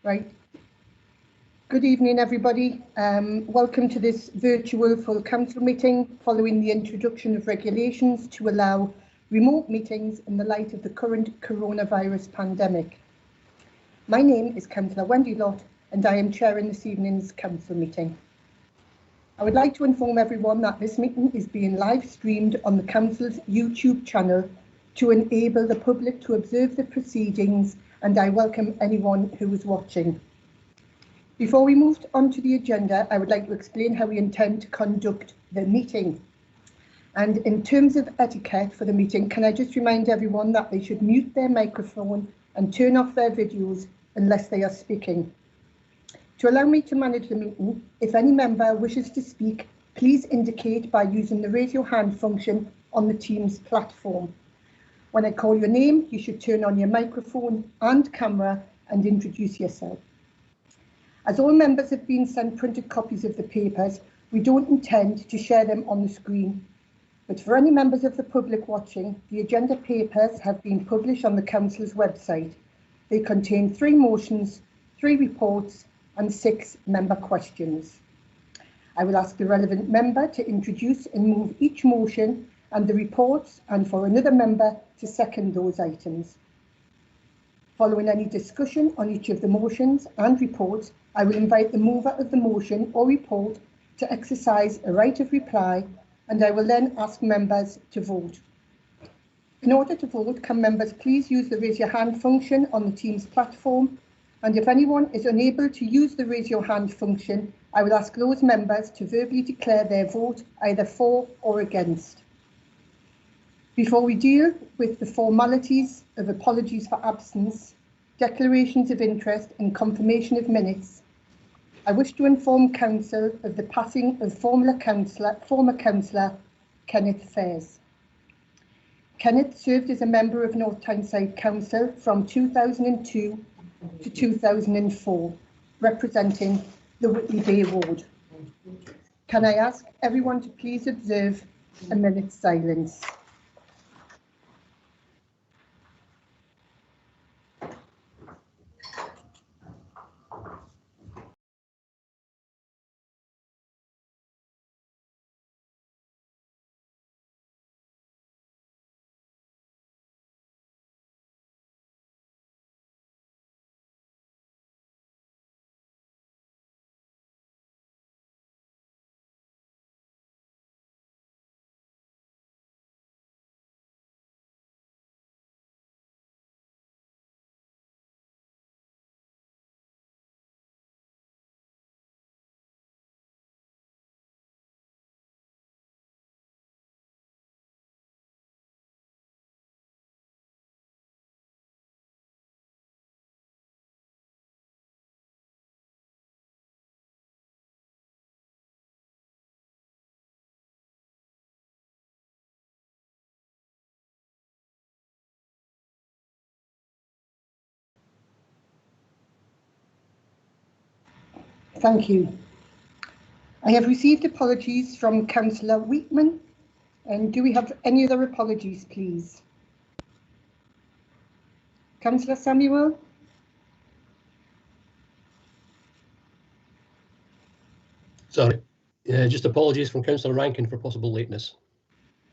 Right. Good evening, everybody. Welcome to this virtual full council meeting following the introduction of regulations to allow remote meetings in the light of the current coronavirus pandemic. My name is Councillor Wendy Lott and I am chairing this evening's council meeting. I would like to inform everyone that this meeting is being live streamed on the council's YouTube channel to enable the public to observe the proceedings, and I welcome anyone who is watching. Before we move on to the agenda, I would like to explain how we intend to conduct the meeting. And in terms of etiquette for the meeting, can I just remind everyone that they should mute their microphone and turn off their videos unless they are speaking. To allow me to manage the meeting, if any member wishes to speak, please indicate by using the raise your hand function on the Teams platform. When I call your name, you should turn on your microphone and camera and introduce yourself. As all members have been sent printed copies of the papers, we don't intend to share them on the screen. But for any members of the public watching, the agenda papers have been published on the council's website. They contain 3 motions, 3 reports and 6 member questions. I will ask the relevant member to introduce and move each motion and the reports, and for another member to second those items. Following any discussion on each of the motions and reports, I will invite the mover of the motion or report to exercise a right of reply, and I will then ask members to vote. In order to vote, can members please use the raise your hand function on the Teams platform, and if anyone is unable to use the raise your hand function, I will ask those members to verbally declare their vote either for or against. Before we deal with the formalities of apologies for absence, declarations of interest and confirmation of minutes, I wish to inform Council of the passing of former councillor Kenneth Fairs. Kenneth served as a member of North Tyneside Council from 2002 to 2004, representing the Whitley Bay ward. Can I ask everyone to please observe a minute's silence? Thank you. I have received apologies from Councillor Wheatman, and do we have any other apologies, please? Councillor Samuel? Sorry, just apologies from Councillor Rankin for possible lateness.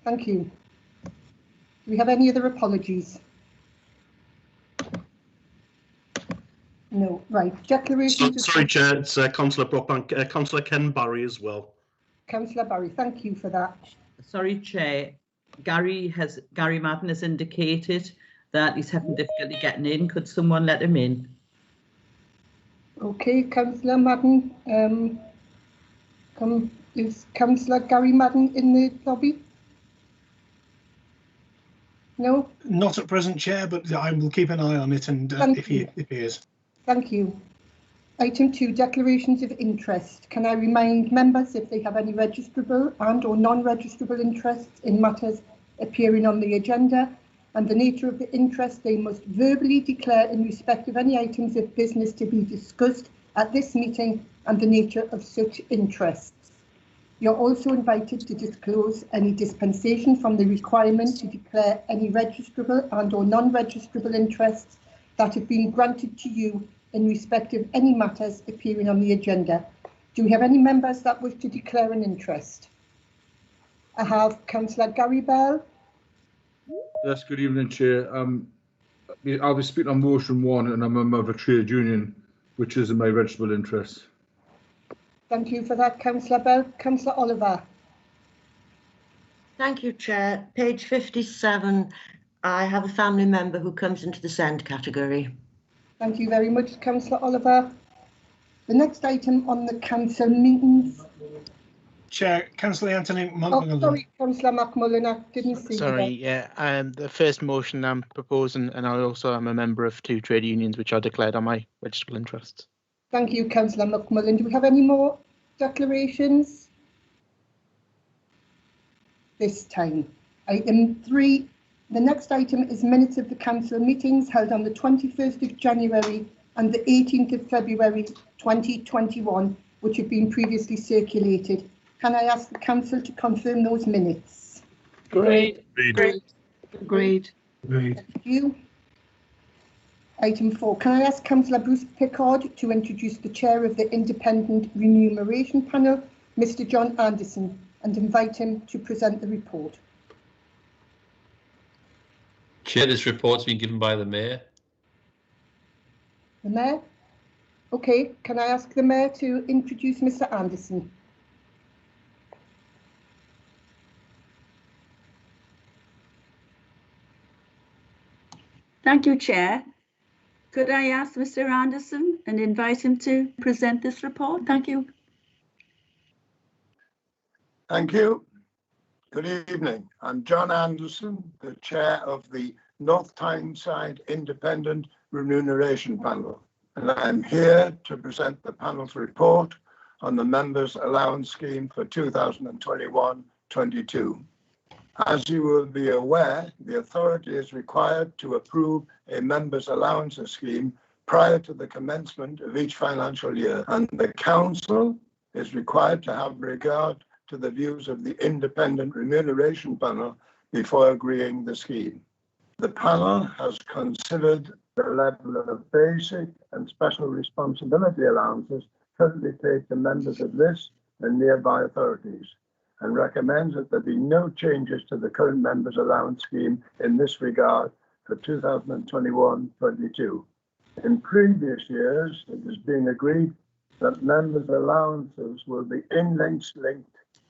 Thank you. Do we have any other apologies? No, right. Declarations. Sorry, Chair, it's Councillor Brockbank, Councillor Ken Barry as well. Councillor Barry, thank you for that. Sorry, Chair. Gary Madden has indicated that he's having difficulty getting in. Could someone let him in? Okay, Councillor Madden. Is Councillor Gary Madden in the lobby? No? Not at present, Chair, but I will keep an eye on it, and if he appears. Thank you. Item 2, declarations of interest. Can I remind members if they have any registrable and or non-registrable interests in matters appearing on the agenda, and the nature of the interest they must verbally declare in respect of any items of business to be discussed at this meeting and the nature of such interests. You're also invited to disclose any dispensation from the requirement to declare any registrable and or non-registrable interests that have been granted to you in respect of any matters appearing on the agenda. Do we have any members that wish to declare an interest? I have Councillor Gary Bell. Yes, good evening, Chair. I'll be speaking on motion 1, and I'm a member of a trade union, which is in my registrable interest. Thank you for that, Councillor Bell. Councillor Oliver. Thank you, Chair. Page 57, I have a family member who comes into the SEND category. Thank you very much, Councillor Oliver. The next item on the council meetings. Chair, Councillor Anthony Oh, McMullen. sorry, Councillor McMullen, I didn't see Sorry, you. yeah. The first motion I'm proposing, and I also am a member of 2 trade unions, which are declared on my registrable interests. Thank you, Councillor McMullen. Do we have any more declarations? This time. Item 3. The next item is minutes of the council meetings held on the 21st of January and the 18th of February 2021, which have been previously circulated. Can I ask the council to confirm those minutes? Agreed. Agreed. Agreed. Agreed. Thank you. Item 4. Can I ask Councillor Bruce Pickard to introduce the chair of the Independent Remuneration Panel, Mr. John Anderson, and invite him to present the report? Chair, this report's been given by the Mayor. The Mayor? Okay, can I ask the Mayor to introduce Mr. Anderson? Thank you, Chair. Could I ask Mr. Anderson and invite him to present this report? Thank you. Thank you. Good evening. I'm John Anderson, the chair of the North Tyneside Independent Remuneration Panel, and I'm here to present the panel's report on the Members' Allowance Scheme for 2021-22. As you will be aware, the authority is required to approve a Members' Allowances Scheme prior to the commencement of each financial year, and the Council is required to have regard to the views of the Independent Remuneration Panel before agreeing the scheme. The panel has considered the level of basic and special responsibility allowances currently paid to members of this and nearby authorities, and recommends that there be no changes to the current members' allowance scheme in this regard for 2021-22. In previous years, it has been agreed that members' allowances will be linked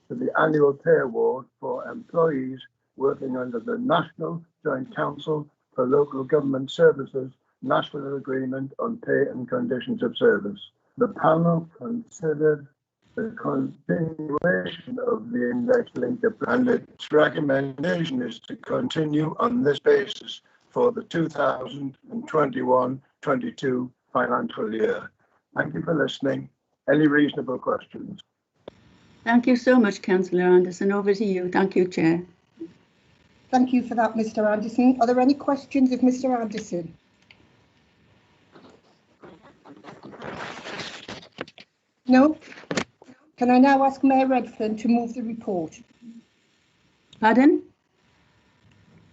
to the annual pay award for employees working under the National Joint Council for Local Government Services National Agreement on Pay and Conditions of Service. The panel considered the continuation of the index-linked approach, and its recommendation is to continue on this basis for the 2021-22 financial year. Thank you for listening. Any reasonable questions? Thank you so much, Councillor Anderson. Over to you. Thank you, Chair. Thank you for that, Mr. Anderson. Are there any questions of Mr. Anderson? No? Can I now ask Mayor Redfern to move the report? Pardon?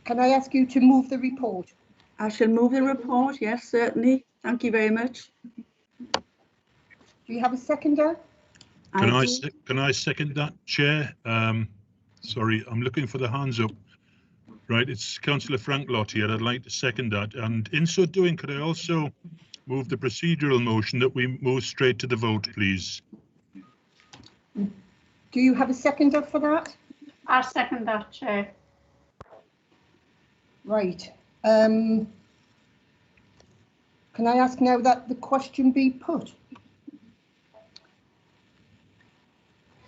Can I ask you to move the report? I shall move the report. Yes, certainly. Thank you very much. Do you have a seconder? Can I second that, Chair? Sorry, I'm looking for the hands up. Right, it's Councillor Frank Lott here. I'd like to second that. And in so doing, could I also move the procedural motion that we move straight to the vote, please? Do you have a seconder for that? I second that, Chair. Right. Can I ask now that the question be put?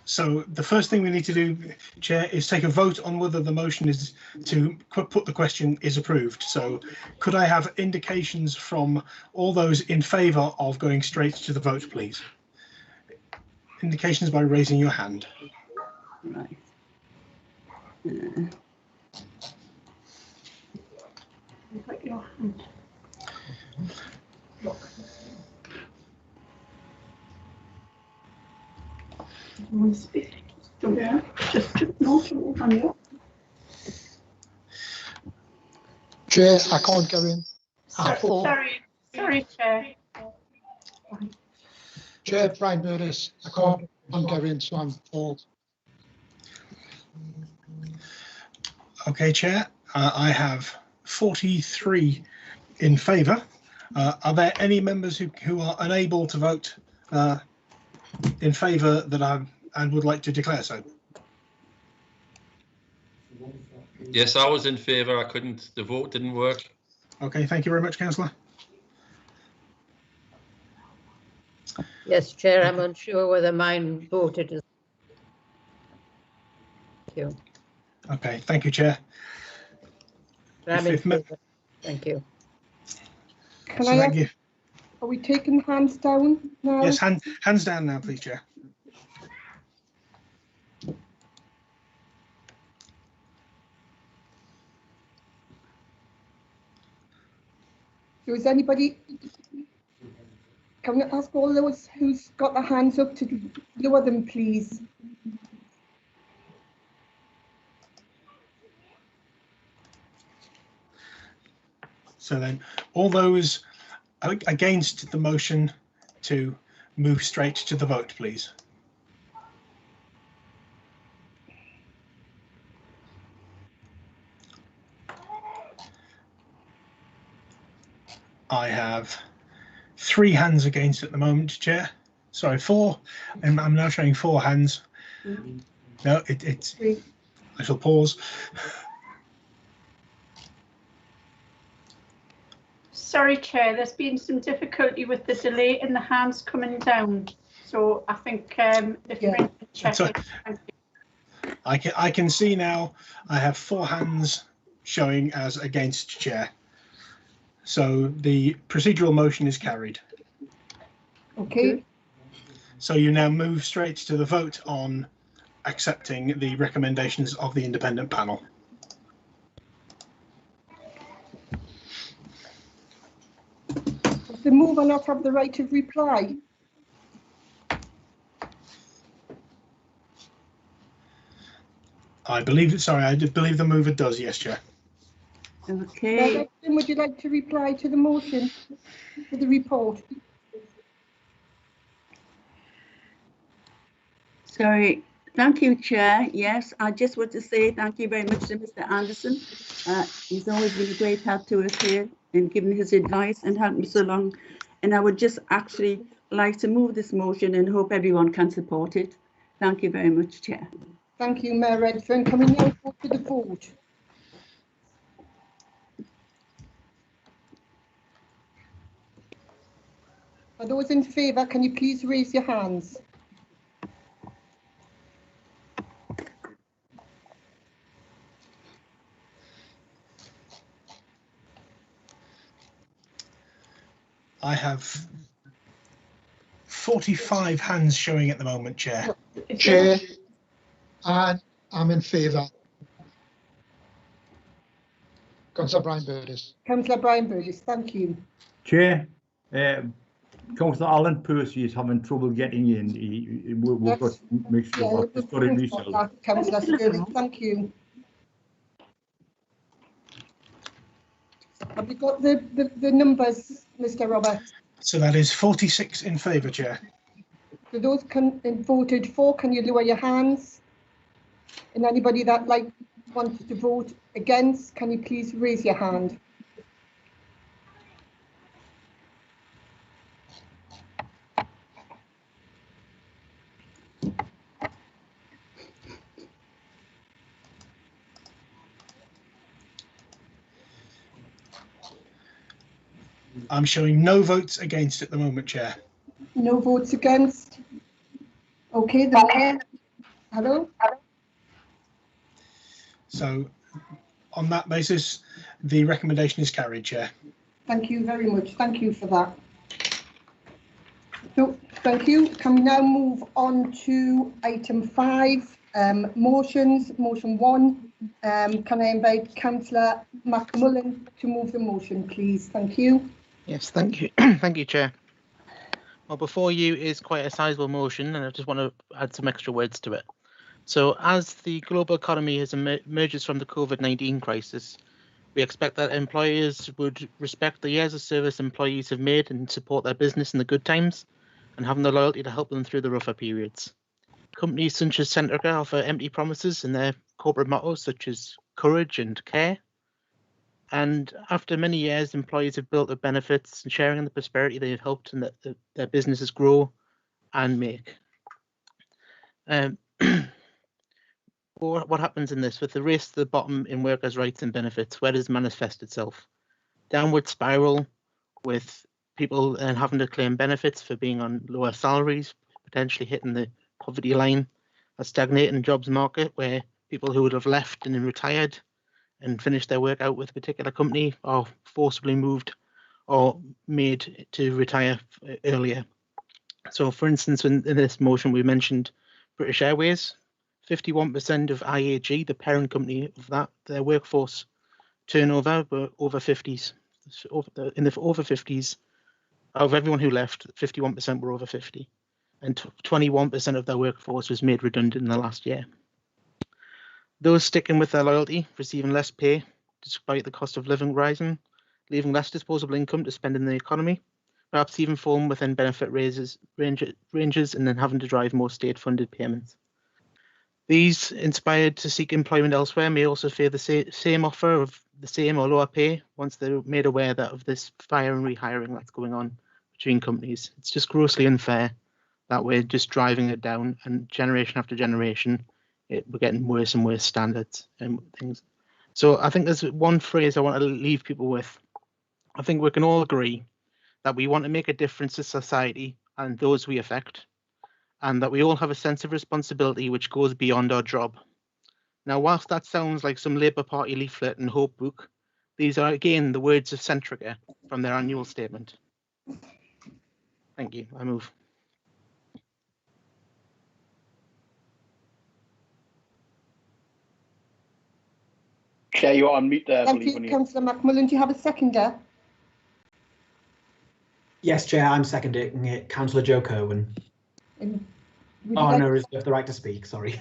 So the first thing we need to do, Chair, is take a vote on whether the motion is to put the question is approved. So could I have indications from all those in favour of going straight to the vote, please? Indications by raising your hand. Right. Put your hand. Chair, I can't go in. Sorry, Chair. Chair, Brian Burris, I can't Hungarian, so I'm for. Okay, Chair, I have 43 in favour. Are there any members who are unable to vote in favour that and would like to declare so? Yes, I was in favour. I couldn't. The vote didn't work. Okay, thank you very much, Councillor. Yes, Chair, I'm unsure whether mine voted as. Thank you. Okay, thank you, Chair. I'm in favour. Thank you. Can I ask, are we taking hands down now? Yes, hands down now, please, Chair. So is anybody, can we ask all those who's got their hands up to lower them, please? So then, all those against the motion to move straight to the vote, please. I have 3 hands against at the moment, Chair. Sorry, 4. I'm now showing 4 hands. No, it's. I shall pause. Sorry, Chair, there's been some difficulty with the delay in the hands coming down. So I think if you're in the check. I can see now I have 4 hands showing as against, Chair. So the procedural motion is carried. Okay. So you now move straight to the vote on accepting the recommendations of the independent panel. Does the mover not have the right of reply? I believe, sorry, I believe the mover does, yes, Chair. Okay. Would you like to reply to the motion, to the report? Sorry. Thank you, Chair. Yes, I just want to say thank you very much to Mr. Anderson. He's always been a great help to us here in giving his advice and helping us along. And I would just actually like to move this motion and hope everyone can support it. Thank you very much, Chair. Thank you, Mayor Redfern. Can we now go to the vote? For those in favour, can you please raise your hands? I have 45 hands showing at the moment, Chair. Chair, and I'm in favour. Councillor Brian Burris. Councillor Brian Burris, thank you. Chair, Councillor Alan Percy is having trouble getting in. We've got to make sure he's got it himself. Councillor Sterling, thank you. Have we got the numbers, Mr. Roberts? So that is 46 in favour, Chair. So those voted for, can you lower your hands? And anybody that wants to vote against, can you please raise your hand? I'm showing no votes against at the moment, Chair. No votes against. Okay, hello? So on that basis, the recommendation is carried, Chair. Thank you very much. Thank you for that. So, thank you. Can we now move on to item 5, motions. Motion 1. Can I invite Councillor McMullen to move the motion, please? Thank you. Yes, thank you. Thank you, Chair. Well, before you is quite a sizable motion, and I just want to add some extra words to it. So as the global economy has emerges from the COVID-19 crisis, We expect that employers would respect the years of service employees have made and support their business in the good times, and having the loyalty to help them through the rougher periods. Companies such as Centrica offer empty promises in their corporate mottos such as courage and care. And after many years, employees have built up benefits and sharing in the prosperity they have helped and that their businesses grow and make. What happens in this? With the race to the bottom in workers' rights and benefits, where does it manifest itself? Downward spiral with people having to claim benefits for being on lower salaries, potentially hitting the poverty line, a stagnating jobs market where people who would have left and then retired and finished their work out with a particular company are forcibly moved or made to retire earlier. So, for instance, in this motion, we mentioned British Airways. 51% of IAG, the parent company of that, their workforce turnover were over 50s. In the over 50s, of everyone who left, 51% were over 50, and 21% of their workforce was made redundant in the last year. Those sticking with their loyalty, receiving less pay despite the cost of living rising, leaving less disposable income to spend in the economy, perhaps even falling within benefit ranges and then having to drive more state-funded payments. These, inspired to seek employment elsewhere, may also fear the same offer of the same or lower pay once they're made aware that of this fire and rehiring that's going on between companies. It's just grossly unfair that we're just driving it down, and generation after generation, we're getting worse and worse standards and things. So I think there's one phrase I want to leave people with. I think we can all agree that we want to make a difference to society and those we affect, and that we all have a sense of responsibility which goes beyond our job. Now, whilst that sounds like some Labour Party leaflet and hope book, these are again the words of Centrica from their annual statement. Thank you. I move. Chair, you're on mute there. Thank you, Councillor McMullen. Do you have a seconder? Yes, Chair, I'm seconding it. Councillor Joe Kerwin. Oh, no, reserve the right to speak, sorry.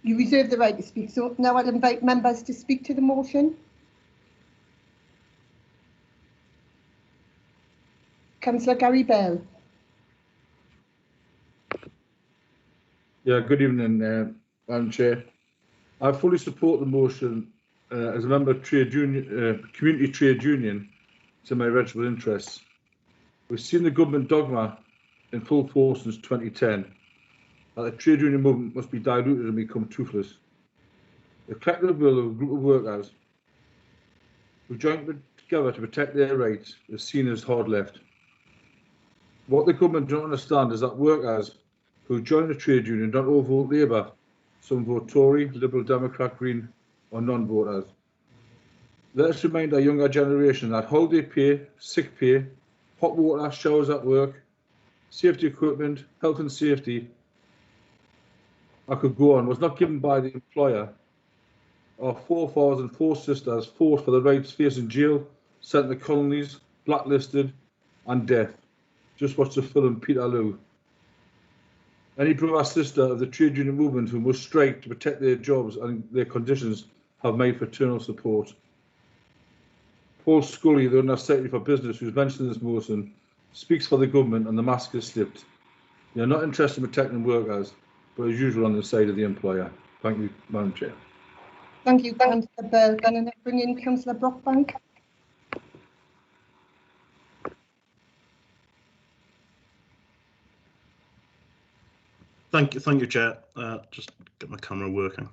You reserve the right to speak. So now I'll invite members to speak to the motion. Councillor Gary Bell. Yeah, good evening, Madam Chair. I fully support the motion as a member of trade union, community trade union. It's in my registered interests. We've seen the government dogma in full force since 2010 that the trade union movement must be diluted and become toothless. The collective will of a group of workers who joined together to protect their rights is seen as hard left. What the government don't understand is that workers who join the trade union don't all vote Labour. Some vote Tory, Liberal, Democrat, Green or non-voters. Let us remind our younger generation that holiday pay, sick pay, hot water, showers at work, safety equipment, health and safety, I could go on, was not given by the employer. Our forefathers and foresisters fought for the rights facing jail, sent to colonies, blacklisted and death. Just watch the film Peterloo. Any brother or sister of the trade union movement who must strike to protect their jobs and their conditions have my fraternal support. Paul Scully, the Under Secretary for Business, who's mentioned in this motion, speaks for the government and the mask is slipped. They are not interested in protecting workers, but as usual on the side of the employer. Thank you, Madam Chair. Thank you, Councillor Bell. Can I bring in Councillor Brockbank? Thank you, Chair. Just get my camera working.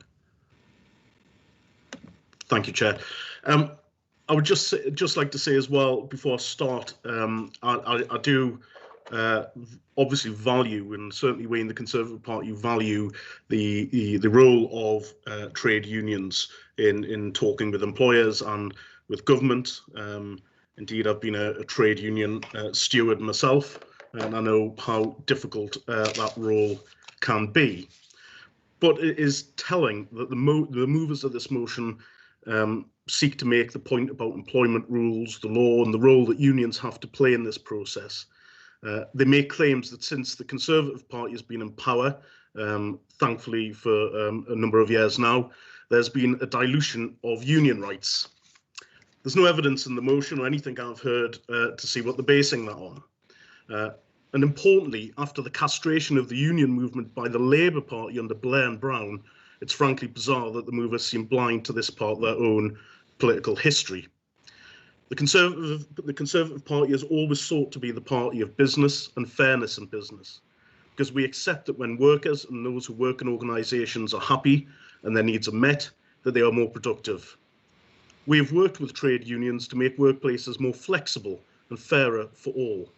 Thank you, Chair. I would just like to say as well before I start, I do obviously value, and certainly we in the Conservative Party value the role of trade unions in talking with employers and with government. Indeed, I've been a trade union steward myself, and I know how difficult that role can be. But it is telling that the movers of this motion seek to make the point about employment rules, the law, and the role that unions have to play in this process. They make claims that since the Conservative Party has been in power, thankfully for a number of years now, there's been a dilution of union rights. There's no evidence in the motion or anything I've heard to see what they're basing that on. And importantly, after the castration of the union movement by the Labour Party under Blair and Brown, it's frankly bizarre that the movers seem blind to this part of their own political history. The Conservative Party has always sought to be the party of business and fairness in business, because we accept that when workers and those who work in organisations are happy and their needs are met, that they are more productive. We have worked with trade unions to make workplaces more flexible and fairer for all.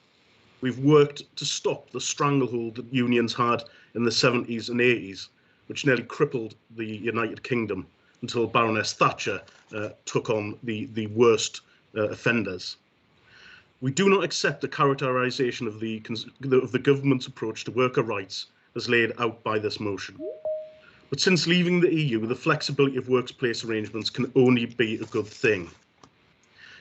We've worked to stop the stranglehold that unions had in the 70s and 80s, which nearly crippled the United Kingdom until Baroness Thatcher took on the worst offenders. We do not accept the characterisation of the government's approach to worker rights as laid out by this motion. But since leaving the EU, the flexibility of workplace arrangements can only be a good thing.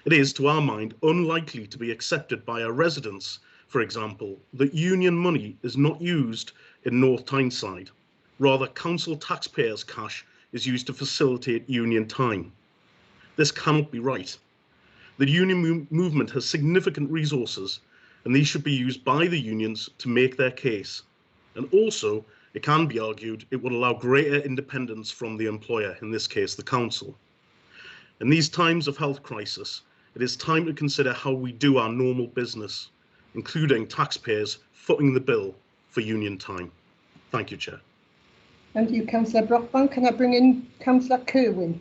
It is, to our mind, unlikely to be accepted by our residents, for example, that union money is not used in North Tyneside. Rather, council taxpayers' cash is used to facilitate union time. This cannot be right. The union movement has significant resources, and these should be used by the unions to make their case. And also, it can be argued it would allow greater independence from the employer, in this case, the council. In these times of health crisis, it is time to consider how we do our normal business, including taxpayers footing the bill for union time. Thank you, Chair. Thank you, Councillor Brockbank. Can I bring in Councillor Kerwin?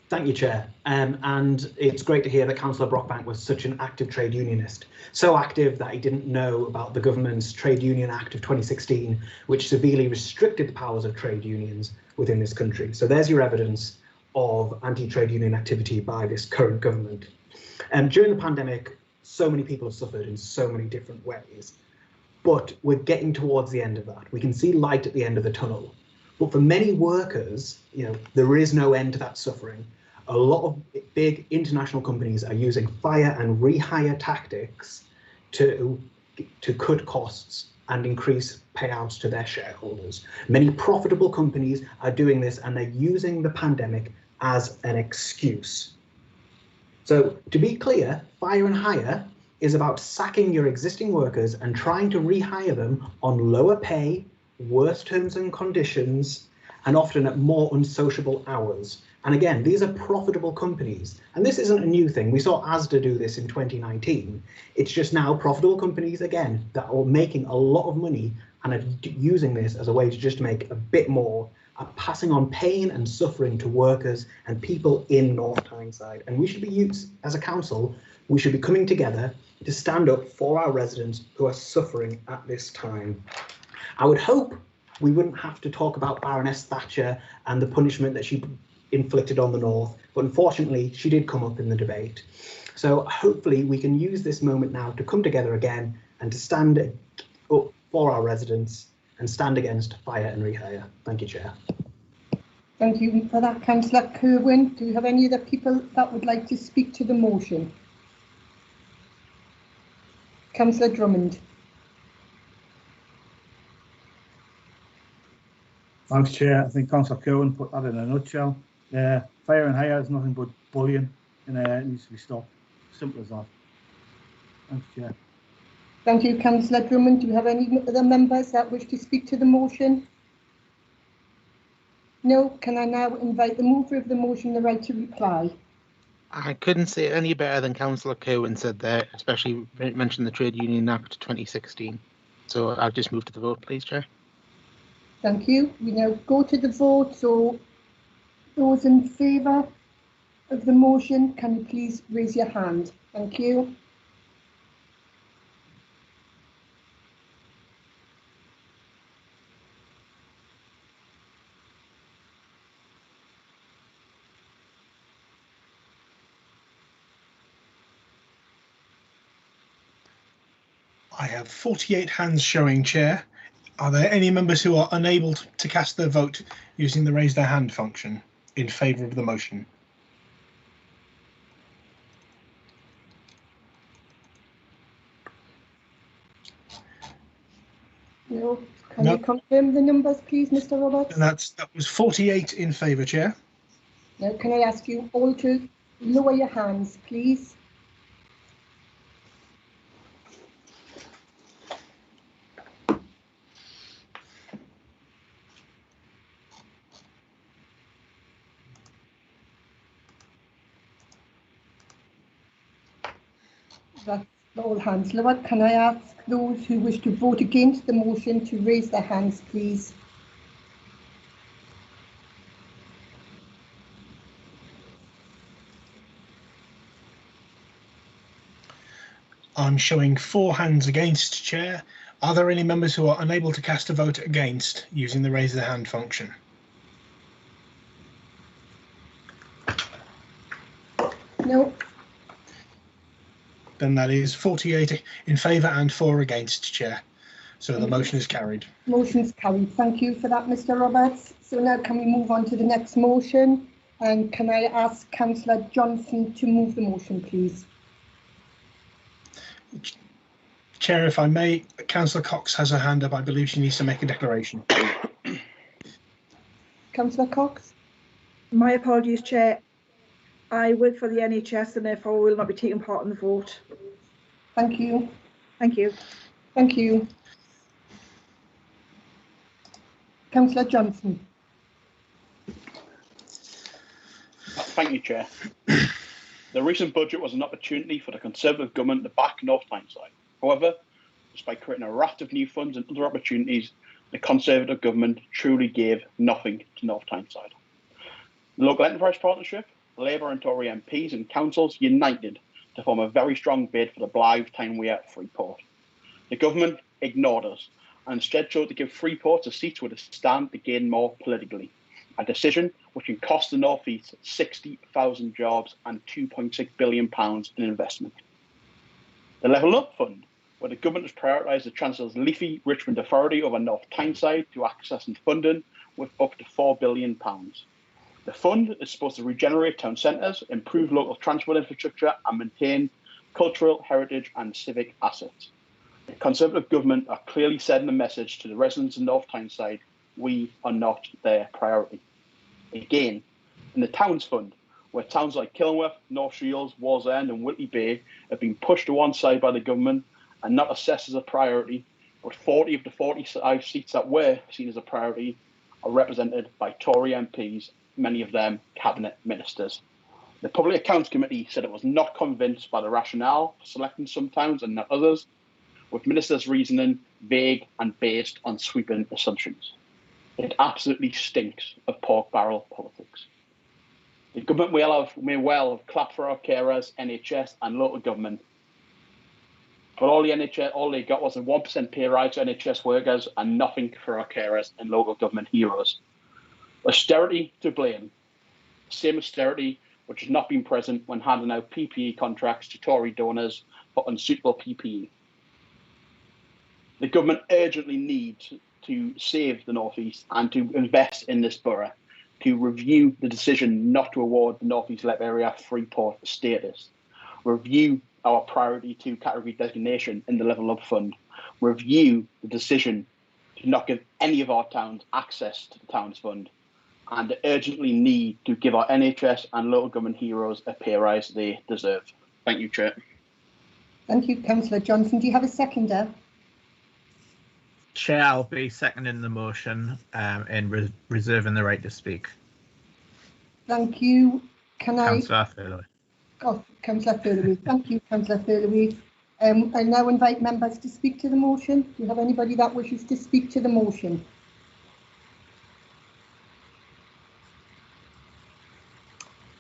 Thank you, Chair. And it's great to hear that Councillor Brockbank was such an active trade unionist. So active that he didn't know about the government's Trade Union Act of 2016, which severely restricted the powers of trade unions within this country. So there's your evidence of anti-trade union activity by this current government. During the pandemic, so many people have suffered in so many different ways, but we're getting towards the end of that. We can see light at the end of the tunnel. But for many workers, there is no end to that suffering. A lot of big international companies are using fire and rehire tactics to cut costs and increase payouts to their shareholders. Many profitable companies are doing this, and they're using the pandemic as an excuse. So to be clear, fire and hire is about sacking your existing workers and trying to rehire them on lower pay, worse terms and conditions, and often at more unsociable hours. And again, these are profitable companies. And this isn't a new thing. We saw Asda do this in 2019. It's just now profitable companies, again, that are making a lot of money and are using this as a way to just make a bit more, are passing on pain and suffering to workers and people in North Tyneside. And we should be, as a council, we should be coming together to stand up for our residents who are suffering at this time. I would hope we wouldn't have to talk about Baroness Thatcher and the punishment that she inflicted on the North, but unfortunately she did come up in the debate. So hopefully we can use this moment now to come together again and to stand up for our residents and stand against fire and rehire. Thank you, Chair. Thank you for that, Councillor Kerwin. Do we have any other people that would like to speak to the motion? Councillor Drummond. Thanks, Chair. I think Councillor Kerwin put that in a nutshell. Fire and hire is nothing but bullying, and it needs to be stopped. Simple as that. Thanks, Chair. Thank you, Councillor Drummond. Do we have any other members that wish to speak to the motion? No. Can I now invite the mover of the motion the right to reply? I couldn't say it any better than Councillor Kerwin said there, especially when it mentioned the Trade Union Act 2016. So I'll just move to the vote, please, Chair. Thank you. We now go to the vote. So those in favour of the motion, can you please raise your hand? Thank you. I have 48 hands showing, Chair. Are there any members who are unable to cast their vote using the raise their hand function in favour of the motion? No. Can you confirm the numbers, please, Mr. Roberts? And that was 48 in favour, Chair. Now, can I ask you all to lower your hands, please? That's all hands lowered. Can I ask those who wish to vote against the motion to raise their hands, please? I'm showing 4 hands against, Chair. Are there any members who are unable to cast a vote against using the raise their hand function? No. Then that is 48 in favour and 4 against, Chair. So the Thank motion you. is carried. Motion's carried. Thank you for that, Mr. Roberts. So now can we move on to the next motion? And can I ask Councillor Johnson to move the motion, please? Chair, if I may, Councillor Cox has her hand up. I believe she needs to make a declaration. Councillor Cox? My apologies, Chair. I work for the NHS and therefore will not be taking part in the vote. Thank you. Thank you. Thank you. Councillor Johnson. Thank you, Chair. The recent budget was an opportunity for the Conservative government to back North Tyneside. However, despite creating a raft of new funds and other opportunities, the Conservative government truly gave nothing to North Tyneside. The Local Enterprise Partnership, Labour and Tory MPs and councils united to form a very strong bid for the Blythe Tyne-Wear Freeport. The government ignored us and instead chose to give Freeport a seat where to stand to gain more politically, a decision which can cost the North East 60,000 jobs and £2.6 billion in investment. The Level Up Fund, where the government has prioritised the Chancellor's leafy Richmond Authority over North Tyneside to access and funding with up to £4 billion. The fund is supposed to regenerate town centres, improve local transport infrastructure and maintain cultural, heritage and civic assets. The Conservative government are clearly sending a message to the residents of North Tyneside: we are not their priority. Again, in the Towns Fund, where towns like Killingworth, North Shields, Wallsend and Whitley Bay have been pushed to one side by the government and not assessed as a priority, but 40 of the 45 seats that were seen as a priority are represented by Tory MPs, many of them cabinet ministers. The Public Accounts Committee said it was not convinced by the rationale for selecting some towns and not others, with ministers' reasoning vague and based on sweeping assumptions. It absolutely stinks of pork barrel politics. The government may well have clapped for our carers, NHS and local government, but all they got was a 1% pay rise to NHS workers and nothing for our carers and local government heroes. Austerity to blame. Same austerity which has not been present when handing out PPE contracts to Tory donors for unsuitable PPE. The government urgently needs to save the North East and to invest in this borough, to review the decision not to award the North East LEP area Freeport status, review our priority 2 category designation in the Level Up Fund, review the decision to not give any of our towns access to the Towns Fund, and urgently need to give our NHS and local government heroes a pay rise they deserve. Thank you, Chair. Thank you, Councillor Johnson. Do you have a seconder? Chair, I'll be seconding the motion and reserving the right to speak. Thank you. Can Councillor Thurloway. Councillor Thurloway. Thank you, Councillor Thurloway. I now invite members to speak to the motion. Do you have anybody that wishes to speak to the motion?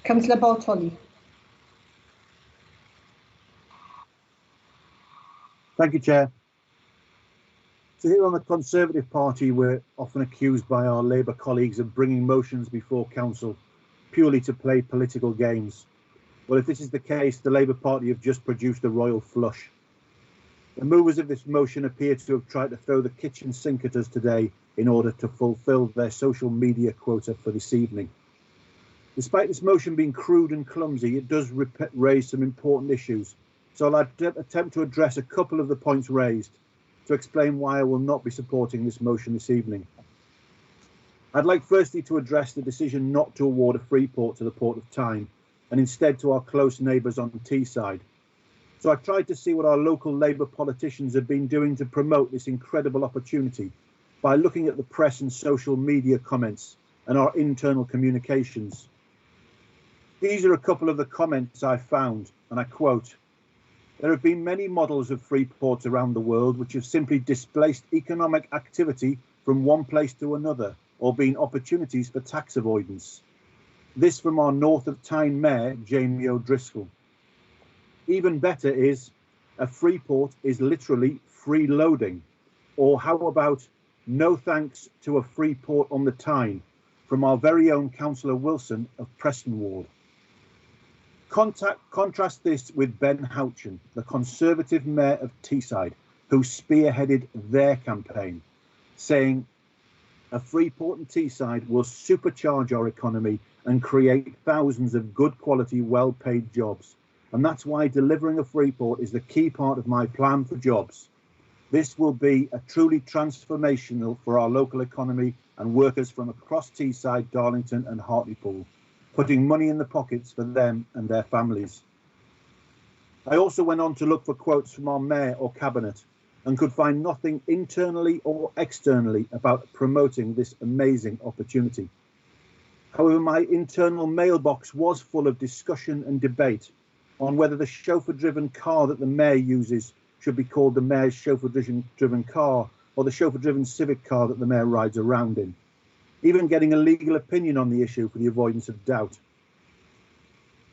Councillor Bartoli. Thank you, Chair. So here on the Conservative Party, we're often accused by our Labour colleagues of bringing motions before Council purely to play political games. Well, if this is the case, the Labour Party have just produced a royal flush. The movers of this motion appear to have tried to throw the kitchen sink at us today in order to fulfil their social media quota for this evening. Despite this motion being crude and clumsy, it does raise some important issues. So I'll attempt to address a couple of the points raised to explain why I will not be supporting this motion this evening. I'd like firstly to address the decision not to award a free port to the Port of Tyne and instead to our close neighbours on the Teesside. So I tried to see what our local Labour politicians have been doing to promote this incredible opportunity by looking at the press and social media comments and our internal communications. These are a couple of the comments I found, and I quote, "There have been many models of free ports around the world which have simply displaced economic activity from one place to another or been opportunities for tax avoidance." This from our North of Tyne Mayor, Jamie O'Driscoll. Even better is, a free port is literally free loading. Or how about no thanks to a free port on the Tyne from our very own Councillor Wilson of Preston Ward. Contrast this with Ben Houchen, the Conservative Mayor of Teesside, who spearheaded their campaign, saying, "A free port in Teesside will supercharge our economy and create thousands of good quality, well-paid jobs. And that's why delivering a free port is the key part of my plan for jobs. This will be a truly transformational for our local economy and workers from across Teesside, Darlington and Hartlepool, putting money in the pockets for them and their families." I also went on to look for quotes from our mayor or cabinet and could find nothing internally or externally about promoting this amazing opportunity. However, my internal mailbox was full of discussion and debate on whether the chauffeur-driven car that the mayor uses should be called the mayor's chauffeur-driven car or the chauffeur-driven civic car that the mayor rides around in, even getting a legal opinion on the issue for the avoidance of doubt.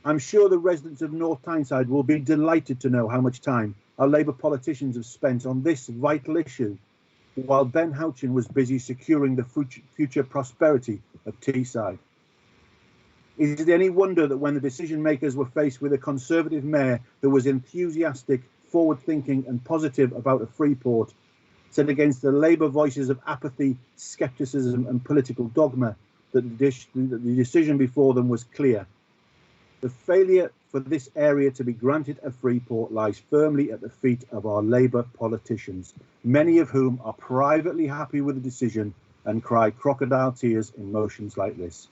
I'm sure the residents of North Tyneside will be delighted to know how much time our Labour politicians have spent on this vital issue, while Ben Houchen was busy securing the future prosperity of Teesside. Is it any wonder that when the decision makers were faced with a Conservative mayor who was enthusiastic, forward-thinking and positive about a free port, set against the Labour voices of apathy, scepticism and political dogma, that the decision before them was clear? The failure for this area to be granted a free port lies firmly at the feet of our Labour politicians, many of whom are privately happy with the decision and cry crocodile tears in motions like this.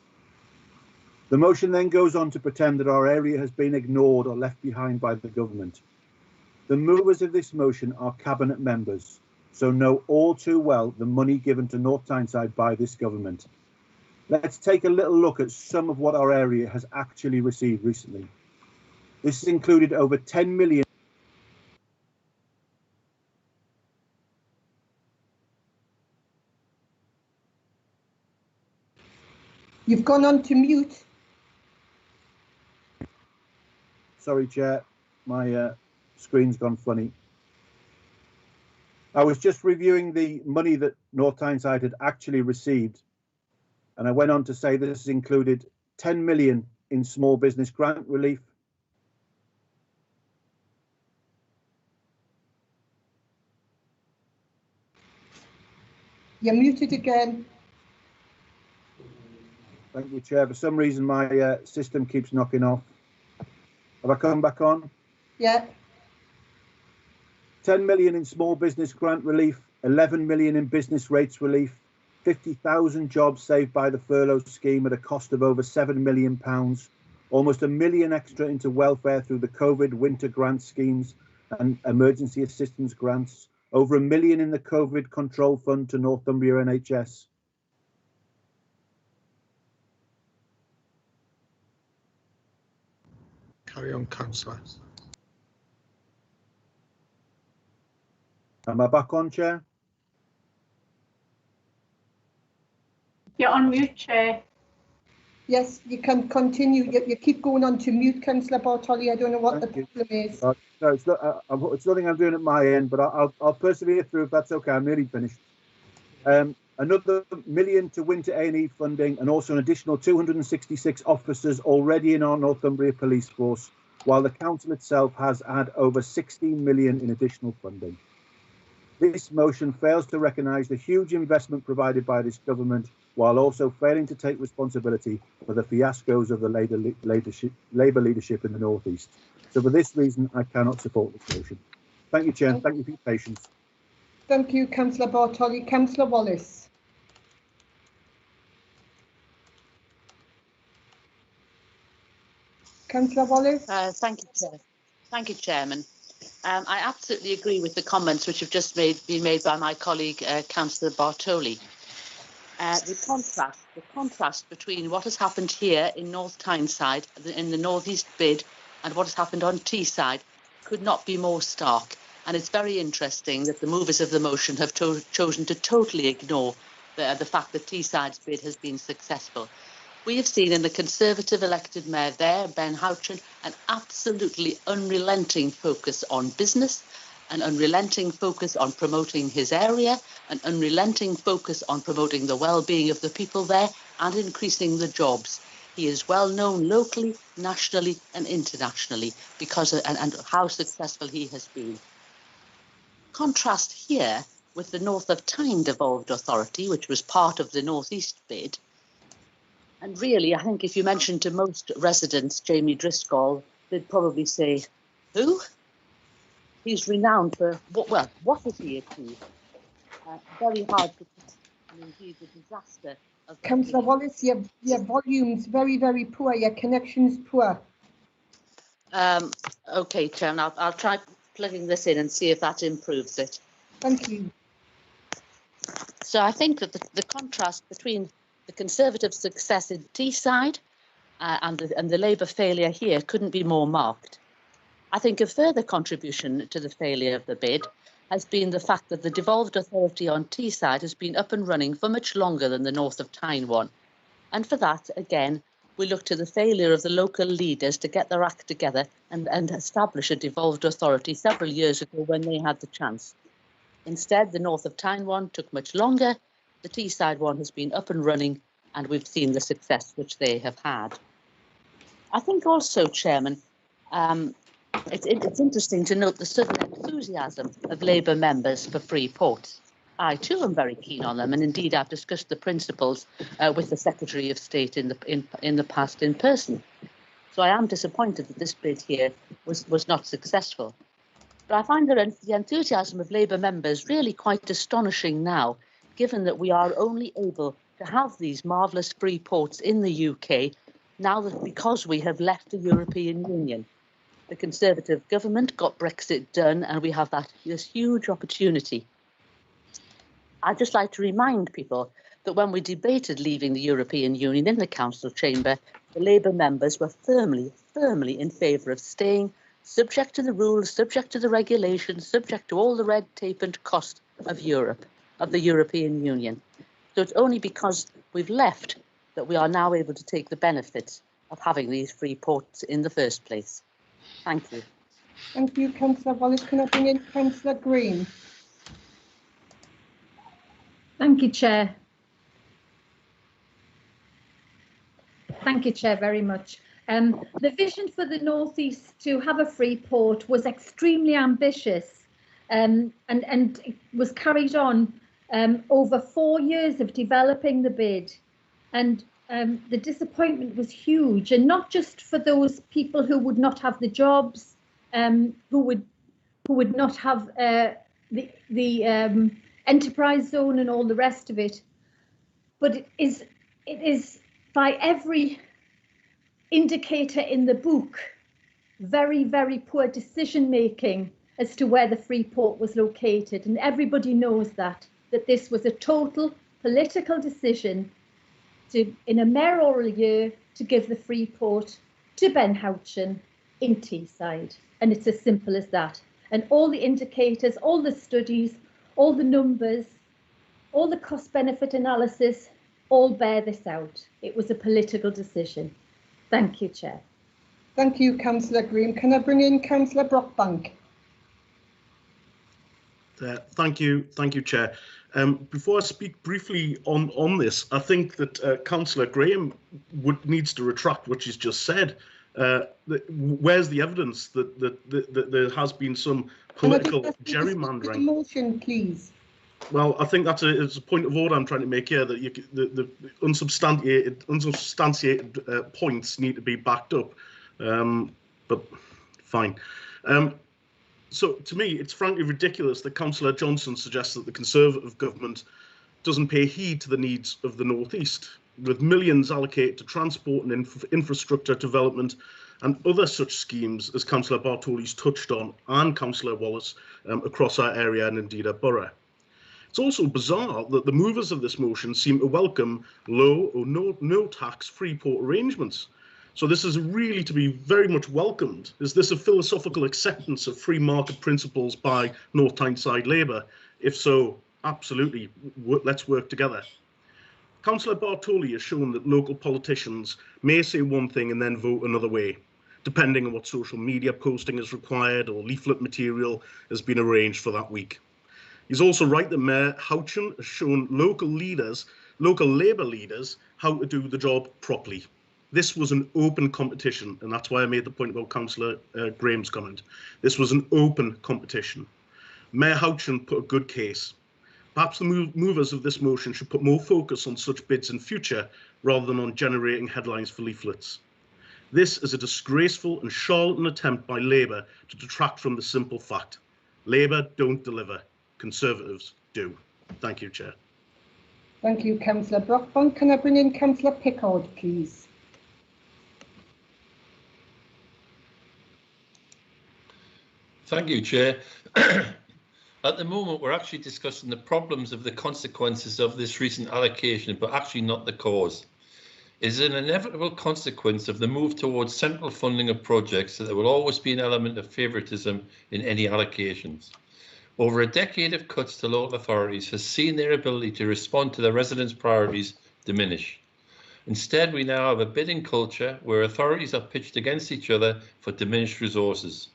The motion then goes on to pretend that our area has been ignored or left behind by the government. The movers of this motion are cabinet members, so know all too well the money given to North Tyneside by this government. Let's take a little look at some of what our area has actually received recently. This has included over 10 million. You've gone on to mute. Sorry, Chair, my screen's gone funny. I was just reviewing the money that North Tyneside had actually received, and I went on to say this has included 10 million in small business grant relief, You're muted again. Thank you, Chair. For some reason, my system keeps knocking off. Have I come back on? Yeah. 10 million in small business grant relief, 11 million in business rates relief, 50,000 jobs saved by the furlough scheme at a cost of over £7 million, almost £1 million extra into welfare through the COVID winter grant schemes and emergency assistance grants, over £1 million in the COVID control fund to Northumbria NHS. Carry on, Councillor. Am I back on, Chair? You're on mute, Chair. Yes, you can continue. You keep going on to mute, Councillor Bartoli. I don't know what the problem is. No, it's nothing I'm doing at my end, but I'll persevere through if that's okay. I'm nearly finished. Another £1 million to winter A&E funding, and also an additional 266 officers already in our Northumbria Police Force, while the council itself has had over 16 million in additional funding. This motion fails to recognise the huge investment provided by this government, while also failing to take responsibility for the fiascos of the Labour leadership in the North East. So for this reason, I cannot support this motion. Thank you, Chair. Thank you for your patience. Thank you, Councillor Bartoli. Councillor Wallace. Councillor Wallace. Thank you, Chair. Thank you, Chairman. I absolutely agree with the comments which have just been made by my colleague, Councillor Bartoli. The contrast between what has happened here in North Tyneside, in the North East bid, and what has happened on Teesside could not be more stark. And it's very interesting that the movers of the motion have chosen to totally ignore the fact that Teesside's bid has been successful. We have seen in the Conservative elected mayor there, Ben Houchen, an absolutely unrelenting focus on business, an unrelenting focus on promoting his area, an unrelenting focus on promoting the well-being of the people there and increasing the jobs. He is well known locally, nationally and internationally because of, and how successful he has been. Contrast here with the North of Tyne devolved authority, which was part of the North East bid. And really, I think if you mentioned to most residents Jamie Driscoll, they'd probably say, who? He's renowned for, what has he achieved? Very hard to put, and indeed the disaster of... Councillor Wallace, your volume's very, very poor, your connection's poor. Okay, Chairman, I'll try plugging this in and see if that improves it. Thank you. So I think that the contrast between the Conservative success in Teesside and the Labour failure here couldn't be more marked. I think a further contribution to the failure of the bid has been the fact that the devolved authority on Teesside has been up and running for much longer than the North of Tyne one. And for that, again, we look to the failure of the local leaders to get their act together and establish a devolved authority several years ago when they had the chance. Instead, the North of Tyne one took much longer. The Teesside one has been up and running, and we've seen the success which they have had. I think also, Chairman, it's interesting to note the sudden enthusiasm of Labour members for free ports. I too am very keen on them, and indeed I've discussed the principles with the Secretary of State in the past in person. So I am disappointed that this bid here was not successful. But I find the enthusiasm of Labour members really quite astonishing now, given that we are only able to have these marvellous free ports in the UK now that because we have left the European Union. The Conservative government got Brexit done, and we have this huge opportunity. I'd just like to remind people that when we debated leaving the European Union in the Council chamber, the Labour members were firmly in favour of staying, subject to the rules, subject to the regulations, subject to all the red tape and cost of Europe, of the European Union. So it's only because we've left that we are now able to take the benefits of having these free ports in the first place. Thank you. Thank you, Councillor Wallace. Can I bring in Councillor Green? Thank you, Chair. Thank you, Chair, very much. The vision for the North East to have a free port was extremely ambitious and it was carried on over 4 years of developing the bid. And the disappointment was huge, and not just for those people who would not have the jobs, who would not have the enterprise zone and all the rest of it, but it is by every indicator in the book very, very poor decision making as to where the free port was located, and everybody knows that this was a total political decision in a mayoral year to give the free port to Ben Houchen in Teesside. And it's as simple as that. And all the indicators, all the studies, all the numbers, all the cost benefit analysis, all bear this out. It was a political decision. Thank you, Chair. Thank you, Councillor Green. Can I bring in Councillor Brockbank? Thank you, Chair. Before I speak briefly on this, I think that Councillor Graham needs to retract what she's just said. Where's the evidence that there has been some political gerrymandering? Motion, please. Well, I think it's a point of order I'm trying to make here, that the unsubstantiated points need to be backed up. But fine. So to me, it's frankly ridiculous that Councillor Johnson suggests that the Conservative government doesn't pay heed to the needs of the North East, with millions allocated to transport and infrastructure development and other such schemes as Councillor Bartoli's touched on and Councillor Wallace across our area and indeed our borough. It's also bizarre that the movers of this motion seem to welcome low or no tax free port arrangements. So this is really to be very much welcomed. Is this a philosophical acceptance of free market principles by North Tyneside Labour? If so, absolutely, let's work together. Councillor Bartoli has shown that local politicians may say one thing and then vote another way, depending on what social media posting is required or leaflet material has been arranged for that week. He's also right that Mayor Houchen has shown local Labour leaders, how to do the job properly. This was an open competition, and that's why I made the point about Councillor Graham's comment. This was an open competition. Mayor Houchen put a good case. Perhaps the movers of this motion should put more focus on such bids in future rather than on generating headlines for leaflets. This is a disgraceful and charlatan attempt by Labour to detract from the simple fact. Labour don't deliver, Conservatives do. Thank you, Chair. Thank you, Councillor Brockbank. Can I bring in Councillor Pickard, please? Thank you, Chair. At the moment, we're actually discussing the problems of the consequences of this recent allocation, but actually not the cause. It is an inevitable consequence of the move towards central funding of projects that there will always be an element of favouritism in any allocations. Over a decade of cuts to local authorities has seen their ability to respond to their residents' priorities diminish. Instead, we now have a bidding culture where authorities are pitched against each other for diminished resources.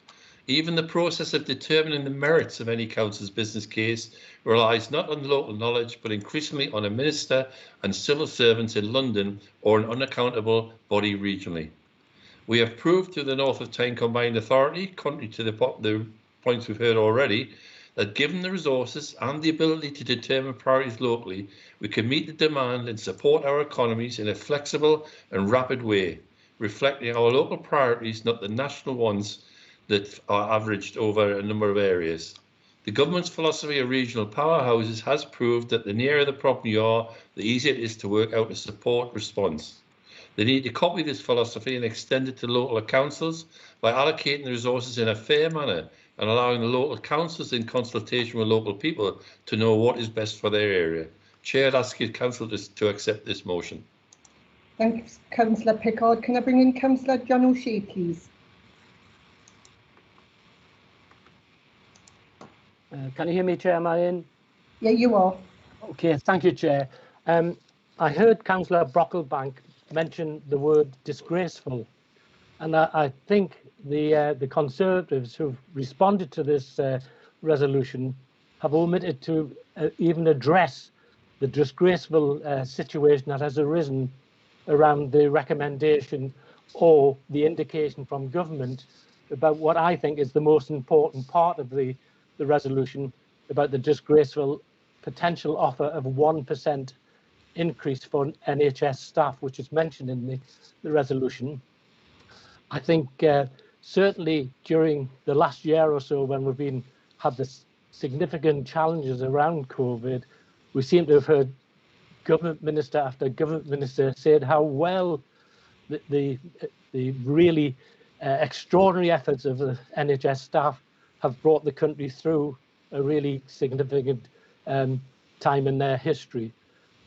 Even the process of determining the merits of any council's business case relies not on local knowledge, but increasingly on a minister and civil servants in London or an unaccountable body regionally. We have proved through the North of Tyne Combined Authority, contrary to the points we've heard already, that given the resources and the ability to determine priorities locally, we can meet the demand and support our economies in a flexible and rapid way, reflecting our local priorities, not the national ones that are averaged over a number of areas. The government's philosophy of regional powerhouses has proved that the nearer the problem you are, the easier it is to work out a support response. They need to copy this philosophy and extend it to local councils by allocating the resources in a fair manner and allowing the local councils in consultation with local people to know what is best for their area. Chair, I'd ask you council to accept this motion. Thanks, Councillor Pickard. Can I bring in Councillor John O'Shea, please? Can you hear me, Chair? Am I in? Yeah, you are. Okay, thank you, Chair. I heard Councillor Brocklebank mention the word disgraceful, and I think the Conservatives who've responded to this resolution have omitted to even address the disgraceful situation that has arisen around the recommendation or the indication from government about what I think is the most important part of the resolution, about the disgraceful potential offer of 1% increase for NHS staff, which is mentioned in the resolution. I think certainly during the last year or so, when we've had this significant challenges around COVID, we seem to have heard government minister after government minister said how well the really extraordinary efforts of the NHS staff have brought the country through a really significant time in their history.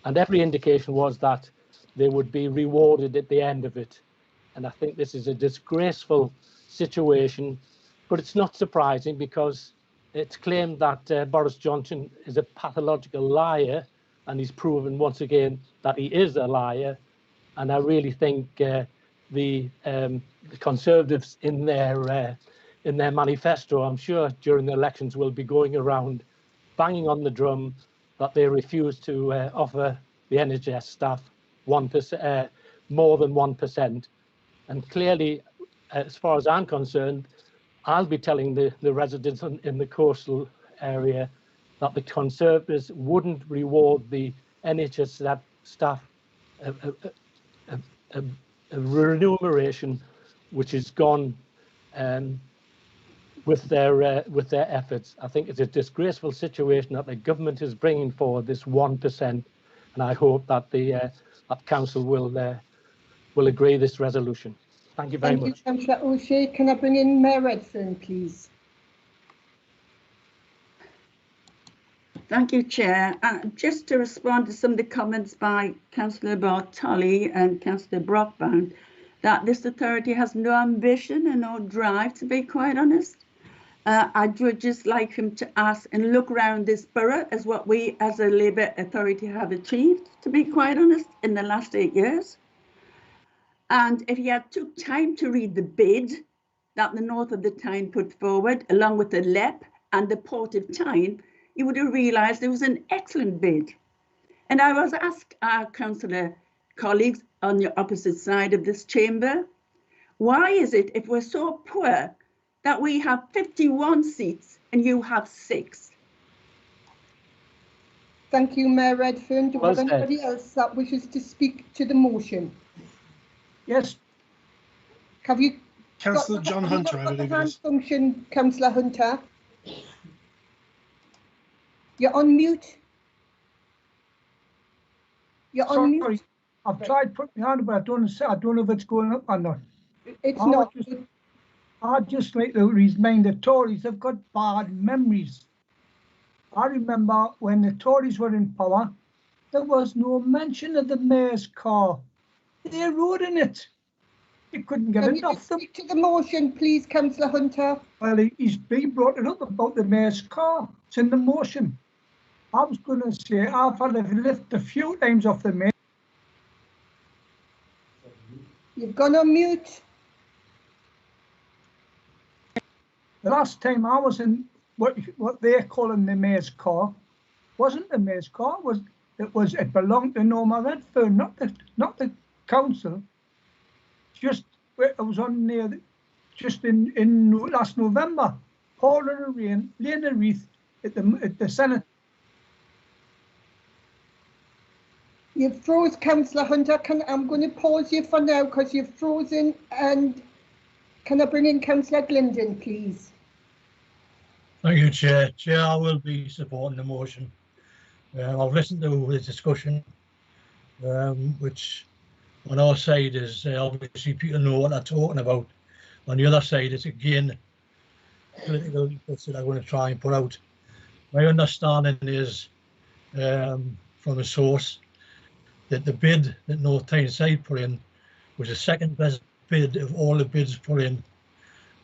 And every indication was that they would be rewarded at the end of it. And I think this is a disgraceful situation, but it's not surprising because it's claimed that Boris Johnson is a pathological liar, and he's proven once again that he is a liar. And I really think the Conservatives in their manifesto, I'm sure during the elections, will be going around banging on the drum that they refuse to offer the NHS staff 1%, more than 1%. And clearly, as far as I'm concerned, I'll be telling the residents in the coastal area that the Conservatives wouldn't reward the NHS staff a remuneration which is gone with their efforts. I think it's a disgraceful situation that the government is bringing forward this 1%, and I hope that the that council will agree this resolution. Thank you very much. Thank you, Councillor O'Shea. Can I bring in Mayor Redfern, please? Thank you, Chair. Just to respond to some of the comments by Councillor Bartoli and Councillor Brockbank, that this authority has no ambition and no drive, to be quite honest. I would just like him to ask and look around this borough as what we as a Labour authority have achieved, to be quite honest, in the last 8 years. And if he had took time to read the bid that the North of the Tyne put forward, along with the LEP and the Port of Tyne, you would have realised it was an excellent bid. And I was asked our councillor colleagues on the opposite side of this chamber, why is it if we're so poor that we have 51 seats and you have 6? Thank you, Mayor Redfern. Do we Well have anybody else that wishes to speak to the motion? Yes. Have you Councillor John Hunter, I got the believe it hand is. function, Councillor Hunter? You're on mute. You're on mute. Sorry, I've tried putting my hand, but I don't know if it's going up or not. It's not. I'd just like to remind the Tories they've got bad memories. I remember when the Tories were in power, there was no mention of the mayor's car. They rode in it. They couldn't get it off them. Speak to the motion, please, Councillor Hunter. Well, he brought it up about the mayor's car. It's in the motion. I was going to say I've had to lift a few times off the mayor. You've gone on mute. The last time I was in what they're calling the mayor's car wasn't the mayor's car. It belonged to Norma Redfern, not the council. Just it was on near just in last November. Paul and Rain laying a wreath at the Senate. You've froze, Councillor Hunter. I'm going to pause you for now because you've frozen. And can I bring in Councillor Glendon, please? Thank you, Chair. Chair, I will be supporting the motion. I've listened to the discussion, which on our side is obviously people know what they're talking about. On the other side, it's again political inputs that I'm going to try and put out. My understanding is from a source that the bid that North Tyneside put in was the second best bid of all the bids put in.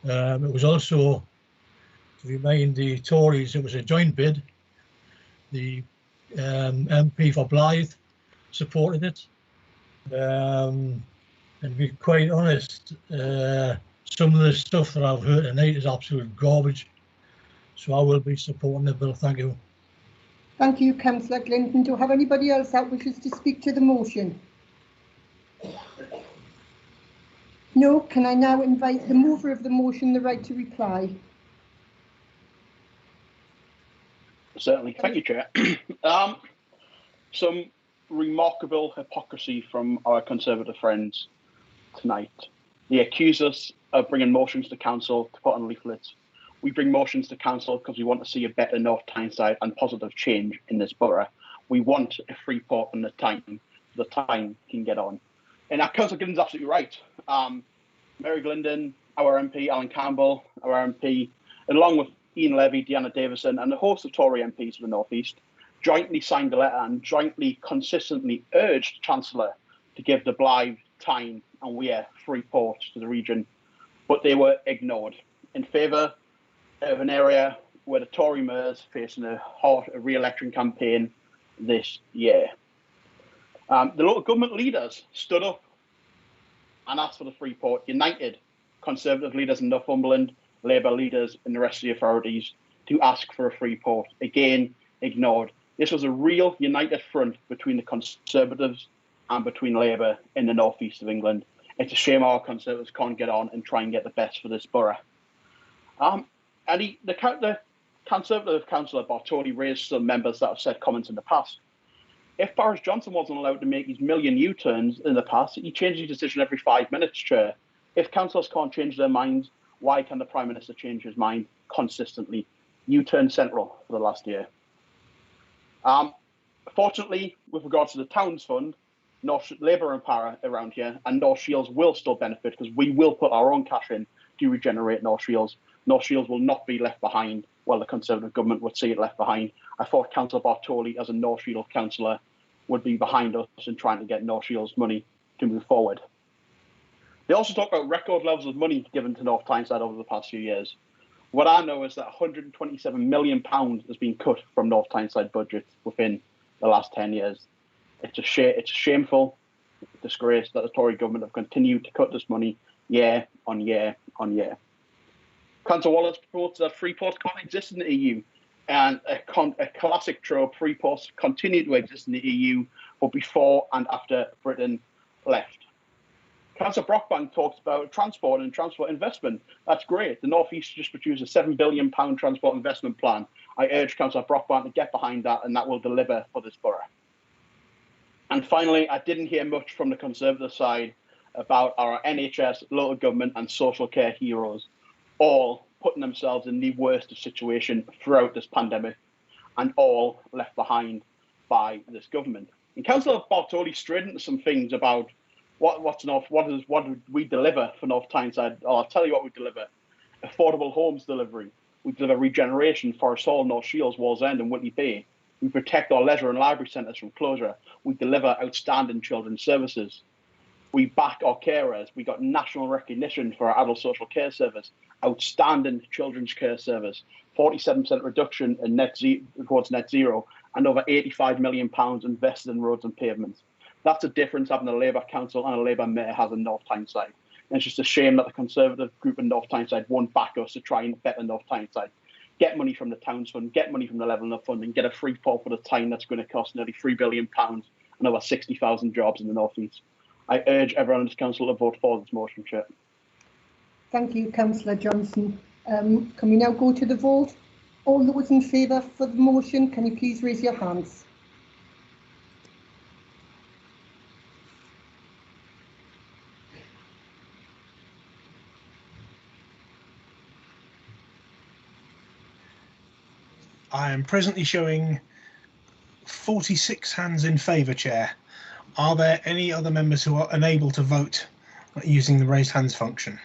It was also, to remind the Tories, it was a joint bid. The MP for Blythe supported it. And to be quite honest, some of the stuff that I've heard tonight is absolute garbage. So I will be supporting the bill. Thank you. Thank you, Councillor Glendon. Do you have anybody else that wishes to speak to the motion? No. Can I now invite the mover of the motion the right to reply? Certainly. Thank you, Chair. Some remarkable hypocrisy from our Conservative friends tonight. They accuse us of bringing motions to council to put on leaflets. We bring motions to council because we want to see a better North Tyneside and positive change in this borough. We want a free port on the Tyne can get on. And Councillor Glendon's absolutely right. Mary Glendon, our MP, Alan Campbell, our MP, along with Ian Levy, Deanna Davison, and a host of Tory MPs for the North East, jointly signed a letter and jointly consistently urged the Chancellor to give the Blythe, Tyne and Weir free ports to the region, but they were ignored in favour of an area where the Tory mayor's facing a re-election campaign this year. The local government leaders stood up and asked for the free port, united Conservative leaders in Northumberland, Labour leaders in the rest of the authorities to ask for a free port. Again, ignored. This was a real united front between the Conservatives and between Labour in the North East of England. It's a shame our Conservatives can't get on and try and get the best for this borough. The Conservative councillor Bartoli raised some members that have said comments in the past. If Boris Johnson wasn't allowed to make his million U-turns in the past, he changed his decision every 5 minutes, Chair. If councillors can't change their minds, why can the Prime Minister change his mind consistently? U-turn central for the last year. Fortunately, with regards to the Towns Fund, Labour and Para around here, and North Shields will still benefit because we will put our own cash in to regenerate North Shields. North Shields will not be left behind, while the Conservative government would see it left behind. I thought Councillor Bartoli, as a North Shields councillor, would be behind us in trying to get North Shields money to move forward. They also talk about record levels of money given to North Tyneside over the past few years. What I know is that £127 million has been cut from North Tyneside budget within the last 10 years. It's a shameful disgrace that the Tory government have continued to cut this money year on year on year. Councillor Wallace proposed that Freeport can't exist in the EU, and a classic trope, Freeport continued to exist in the EU, but before and after Britain left. Councillor Brockbank talks about transport and transport investment. That's great. The North East just produced a £7 billion transport investment plan. I urge Councillor Brockbank to get behind that, and that will deliver for this borough. And finally, I didn't hear much from the Conservative side about our NHS, local government and social care heroes, all putting themselves in the worst situation throughout this pandemic and all left behind by this government. And Councillor Bartoli strayed into some things about what would we deliver for North Tyneside. Oh, I'll tell you what we deliver. Affordable homes delivery. We deliver regeneration for us all, North Shields, Wallsend and Whitley Bay. We protect our leisure and library centres from closure. We deliver outstanding children's services. We back our carers. We got national recognition for our adult social care service, outstanding children's care service, 47% reduction in towards net zero, and over £85 million invested in roads and pavements. That's a difference having a Labour council and a Labour mayor has in North Tyneside. And it's just a shame that the Conservative group in North Tyneside won't back us to try and better North Tyneside. Get money from the Towns Fund, get money from the Levelling Up Fund, and get a Freeport for the time that's going to cost nearly £3 billion and over 60,000 jobs in the North East. I urge everyone in this council to vote for this motion, Chair. Thank you, Councillor Johnson. Can we now go to the vote? All those in favour for the motion, can you please raise your hands? I am presently showing 46 hands in favour, Chair. Are there any other members who are unable to vote using the raised hands function?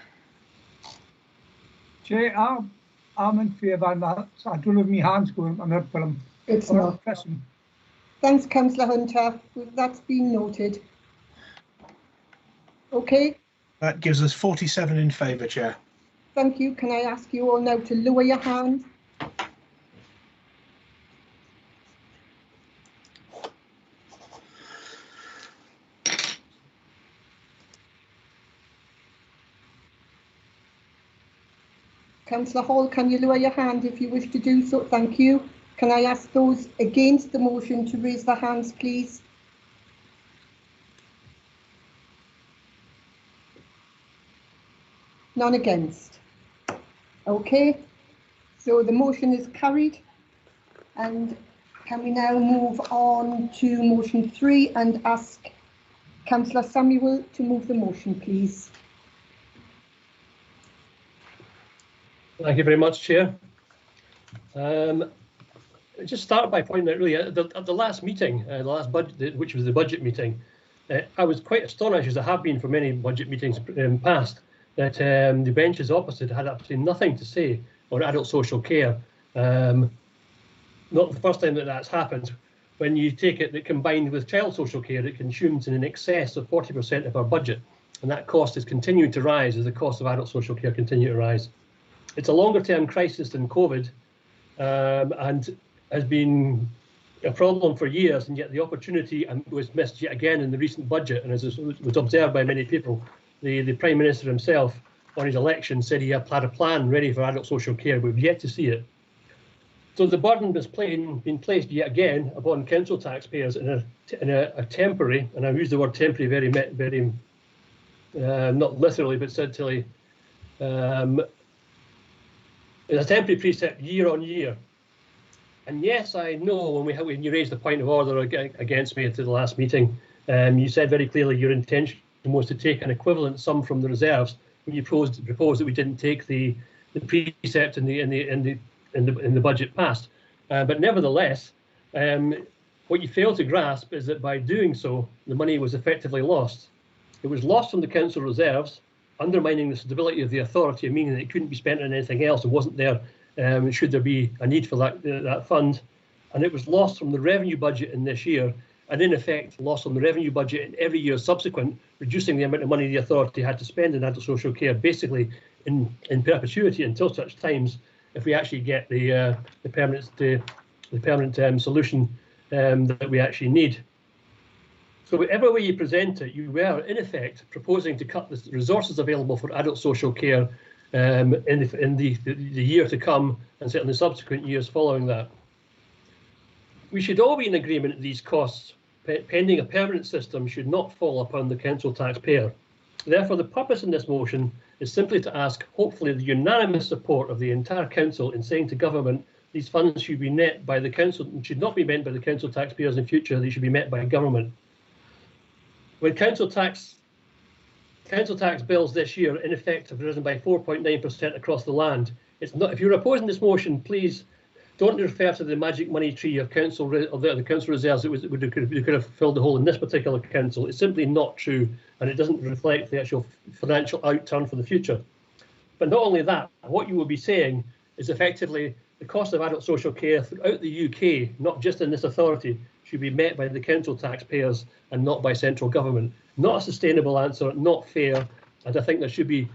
Chair, I'm in favour of that. I don't have my hands going. I'm not put them. It's not. Pressing. Thanks, Councillor Hunter. That's been noted. Okay. That gives us 47 in favour, Chair. Thank you. Can I ask you all now to lower your hand? Councillor Hall, can you lower your hand if you wish to do so? Thank you. Can I ask those against the motion to raise their hands, please? None against. Okay, so the motion is carried. And can we now move on to motion 3 and ask Councillor Samuel to move the motion, please? Thank you very much, Chair. Just start by pointing out, really, at the last meeting, the last budget, which was the budget meeting, I was quite astonished, as I have been for many budget meetings past, that the benches opposite had absolutely nothing to say on adult social care. Not the first time that that's happened. When you take it that combined with child social care, it consumes in excess of 40% of our budget, and that cost is continuing to rise as the cost of adult social care continue to rise. It's a longer term crisis than COVID and has been a problem for years, and yet the opportunity was missed yet again in the recent budget. And as was observed by many people, the Prime Minister himself on his election said he had a plan ready for adult social care. We've yet to see it. So the burden has been placed yet again upon council taxpayers in a temporary, and I use the word temporary very not literally but certainly, it's a temporary precept year on year. And yes, I know when you raised the point of order against me at the last meeting, you said very clearly your intention was to take an equivalent sum from the reserves when you proposed that we didn't take the precept in the budget passed. But nevertheless, What you fail to grasp is that by doing so, the money was effectively lost. It was lost from the council reserves, undermining the stability of the authority, meaning that it couldn't be spent on anything else and wasn't there should there be a need for that fund. And it was lost from the revenue budget in this year, and in effect lost on the revenue budget in every year subsequent, reducing the amount of money the authority had to spend in adult social care, basically in perpetuity until such times if we actually get the permanent solution that we actually need. So whatever way you present it, you were in effect proposing to cut the resources available for adult social care in the year to come, and certainly subsequent years following that. We should all be in agreement that these costs, pending a permanent system, should not fall upon the council taxpayer. Therefore, the purpose in this motion is simply to ask, hopefully, the unanimous support of the entire council in saying to government these funds should be met by the council, should not be met by the council taxpayers in future, they should be met by government. When council tax bills this year in effect have risen by 4.9% across the land. It's not. If you're opposing this motion, please don't refer to the magic money tree of council the council reserves that could have filled the hole in this particular council. It's simply not true, and it doesn't reflect the actual financial outturn for the future. But not only that, what you will be saying is effectively the cost of adult social care throughout the UK, not just in this authority, should be met by the council taxpayers and not by central government. Not a sustainable answer, not fair, and I think there should be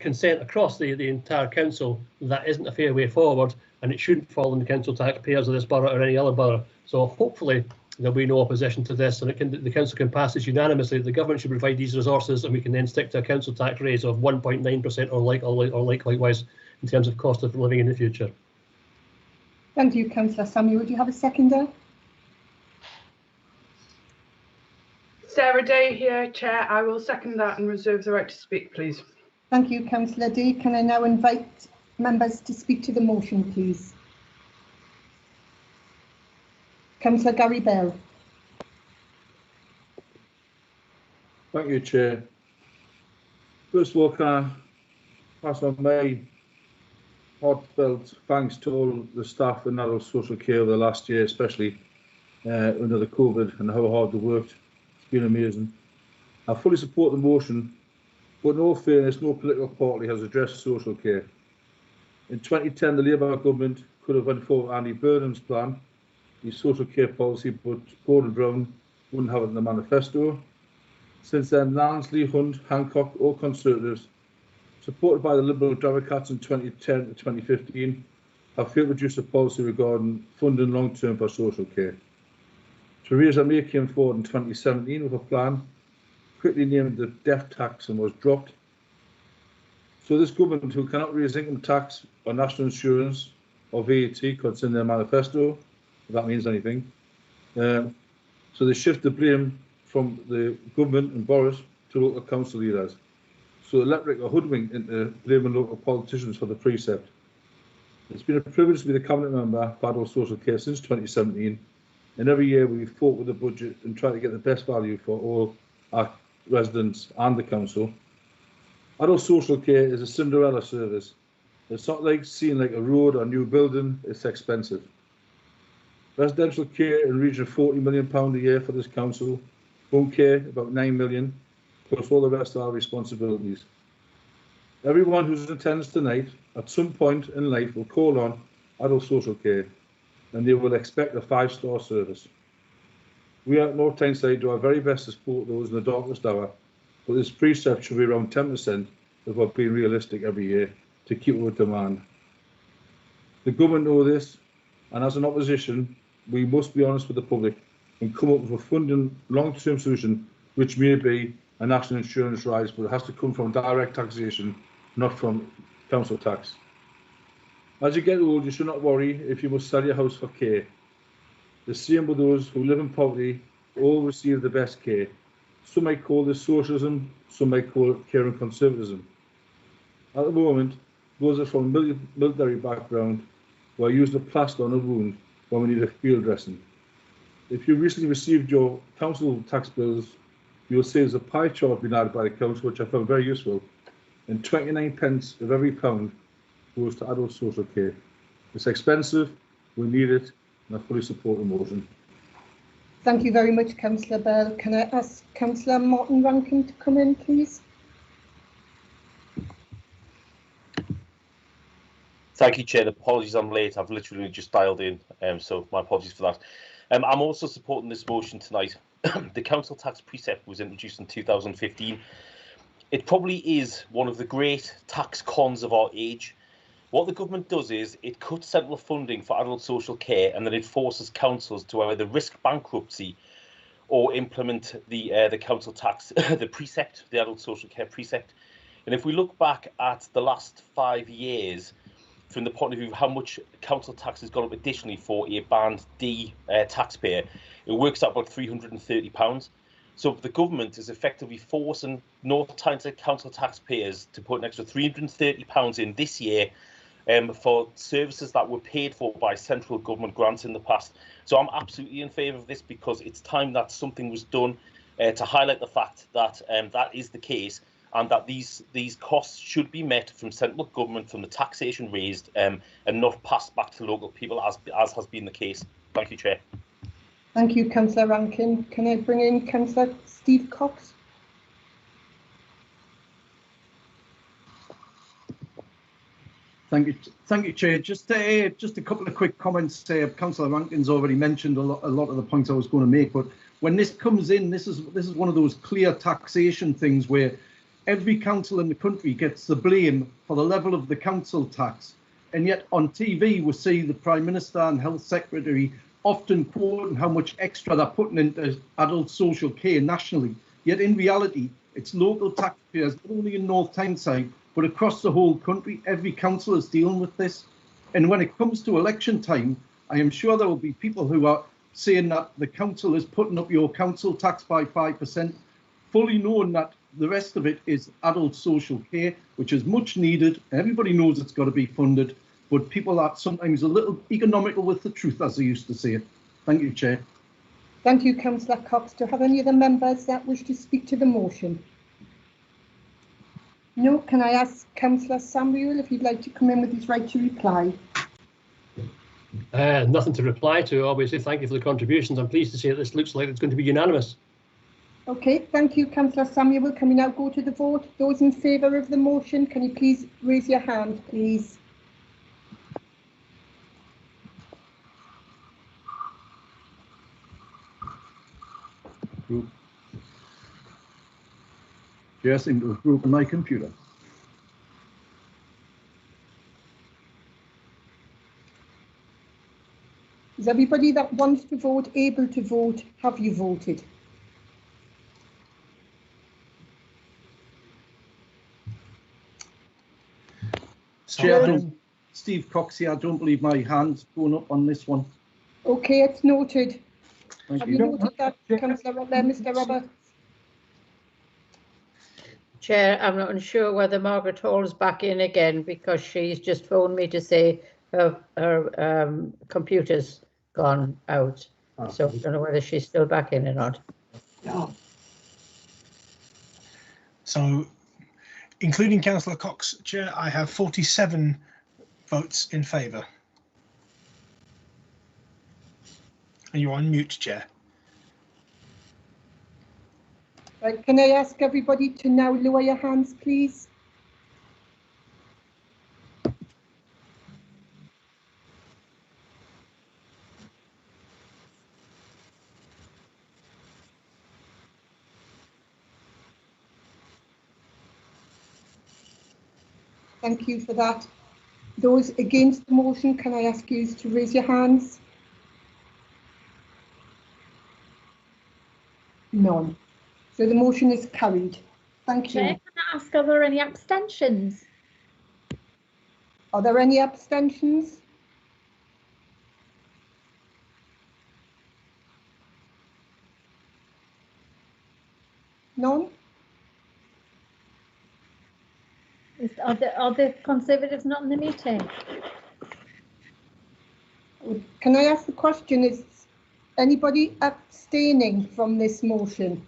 consent across the entire council that isn't a fair way forward, and it shouldn't fall on the council taxpayers of this borough or any other borough. So hopefully there'll be no opposition to this, and the council can pass this unanimously. The government should provide these resources, and we can then stick to a council tax raise of 1.9% or likewise in terms of cost of living in the future. Thank you, Councillor Samuel. Would you have a seconder? Sarah Day here, Chair. I will second that and reserve the right to speak, please. Thank you, Councillor Day. Can I now invite members to speak to the motion, please? Councillor Gary Bell. Thank you, Chair. First of all, can I pass on my heartfelt thanks to all the staff in adult social care over the last year, especially under the COVID, and how hard they worked. It's been amazing. I fully support the motion, but in all fairness, no political party has addressed social care. In 2010, the Labour government could have went for Andy Burnham's plan, the social care policy, but Gordon Brown wouldn't have it in the manifesto. Since then, Lansley, Hunt, Hancock, all Conservatives, supported by the Liberal Democrats in 2010 to 2015, have failed to reduce the policy regarding funding long-term for social care. Theresa May came forward in 2017 with a plan, quickly named the death tax, and was dropped. So this government, who cannot raise income tax or national insurance or VAT, concerning their manifesto, if that means anything, so they shift the blame from the government and Boris to local council leaders. So the electorate are hoodwinked into blaming local politicians for the precept. It's been a privilege to be the cabinet member for adult social care since 2017, and every year we've fought with the budget and tried to get the best value for all our residents and the council. Adult social care is a Cinderella service. It's not like seeing like a road or a new building, it's expensive. Residential care in the region of £40 million a year for this council. Home care about 9 million, plus all the rest of our responsibilities. Everyone who's in attendance tonight, at some point in life, will call on adult social care, and they will expect a 5-star service. We at North Tyneside do our very best to support those in the darkest hour, but this precept should be around 10% of what being realistic every year to keep with demand. The government know this, and as an opposition, we must be honest with the public and come up with a funding long-term solution, which may be a national insurance rise, but it has to come from direct taxation, not from council tax. As you get old, you should not worry if you must sell your house for care. The same with those who live in poverty, all receive the best care. Some might call this socialism, some might call it care and conservatism. At the moment, those are from a military background who are using a plaster on a wound when we need a field dressing. If you recently received your council tax bills, you will see there's a pie chart being added by the council, which I found very useful, and 29 pence of every pound goes to adult social care. It's expensive, we need it, and I fully support the motion. Thank you very much, Councillor Bell. Can I ask Councillor Martin Rankin to come in, please? Thank you, Chair. Apologies, I'm late. I've literally just dialed in, so my apologies for that. I'm also supporting this motion tonight. The council tax precept was introduced in 2015. It probably is one of the great tax cons of our age. What the government does is it cuts central funding for adult social care, and then it forces councils to either risk bankruptcy or implement the council tax, the precept, the adult social care precept. And if we look back at the last 5 years, from the point of view of how much council tax has gone up additionally for a Band D taxpayer, it works out about £330. So the government is effectively forcing North Tyneside council taxpayers to put an extra £330 in this year for services that were paid for by central government grants in the past. So I'm absolutely in favour of this, because it's time that something was done to highlight the fact that that is the case, and that these costs should be met from central government, from the taxation raised, and not passed back to local people, as has been the case. Thank you, Chair. Thank you, Councillor Rankin. Can I bring in Councillor Steve Cox? Thank you, Chair. Just a couple of quick comments. Councillor Rankin's already mentioned a lot of the points I was going to make, but when this comes in, this is one of those clear taxation things where every council in the country gets the blame for the level of the council tax, and yet on TV we see the Prime Minister and Health Secretary often quoting how much extra they're putting into adult social care nationally. Yet in reality, it's local taxpayers, not only in North Tyneside, but across the whole country. Every council is dealing with this. And when it comes to election time, I am sure there will be people who are saying that the council is putting up your council tax by 5%, fully knowing that the rest of it is adult social care, which is much needed. Everybody knows it's got to be funded, but people are sometimes a little economical with the truth, as they used to say it. Thank you, Chair. Thank you, Councillor Cox. Do you have any other members that wish to speak to the motion? No. Can I ask Councillor Samuel if he'd like to come in with his right to reply? Nothing to reply to. Obviously, thank you for the contributions. I'm pleased to see that this looks like it's going to be unanimous. Okay, thank you, Councillor Samuel. Can we now go to the vote? Those in favour of the motion, can you please raise your hand, please? Chair, I think it was broken my computer. Is everybody that wants to vote able to vote? Have you voted? Chair, Steve Cox here. I don't believe my hand's going up on this one. Okay, it's noted. Thank Have you. you noted that, Councillor Mr. Roberts? Chair, I'm not sure whether Margaret Hall is back in again, because she's just phoned me to say her computer's gone out. So I don't know whether she's still back in or not. No. So, including Councillor Cox, Chair, I have 47 votes in favour. And you're on mute, Chair. Right, can I ask everybody to now lower your hands, please? Thank you for that. Those against the motion, can I ask you to raise your hands? None. So the motion is carried. Thank you. Chair, can I ask, are there any abstentions? Are there any abstentions? None? Are the Conservatives not in the meeting? Can I ask the question, is anybody abstaining from this motion?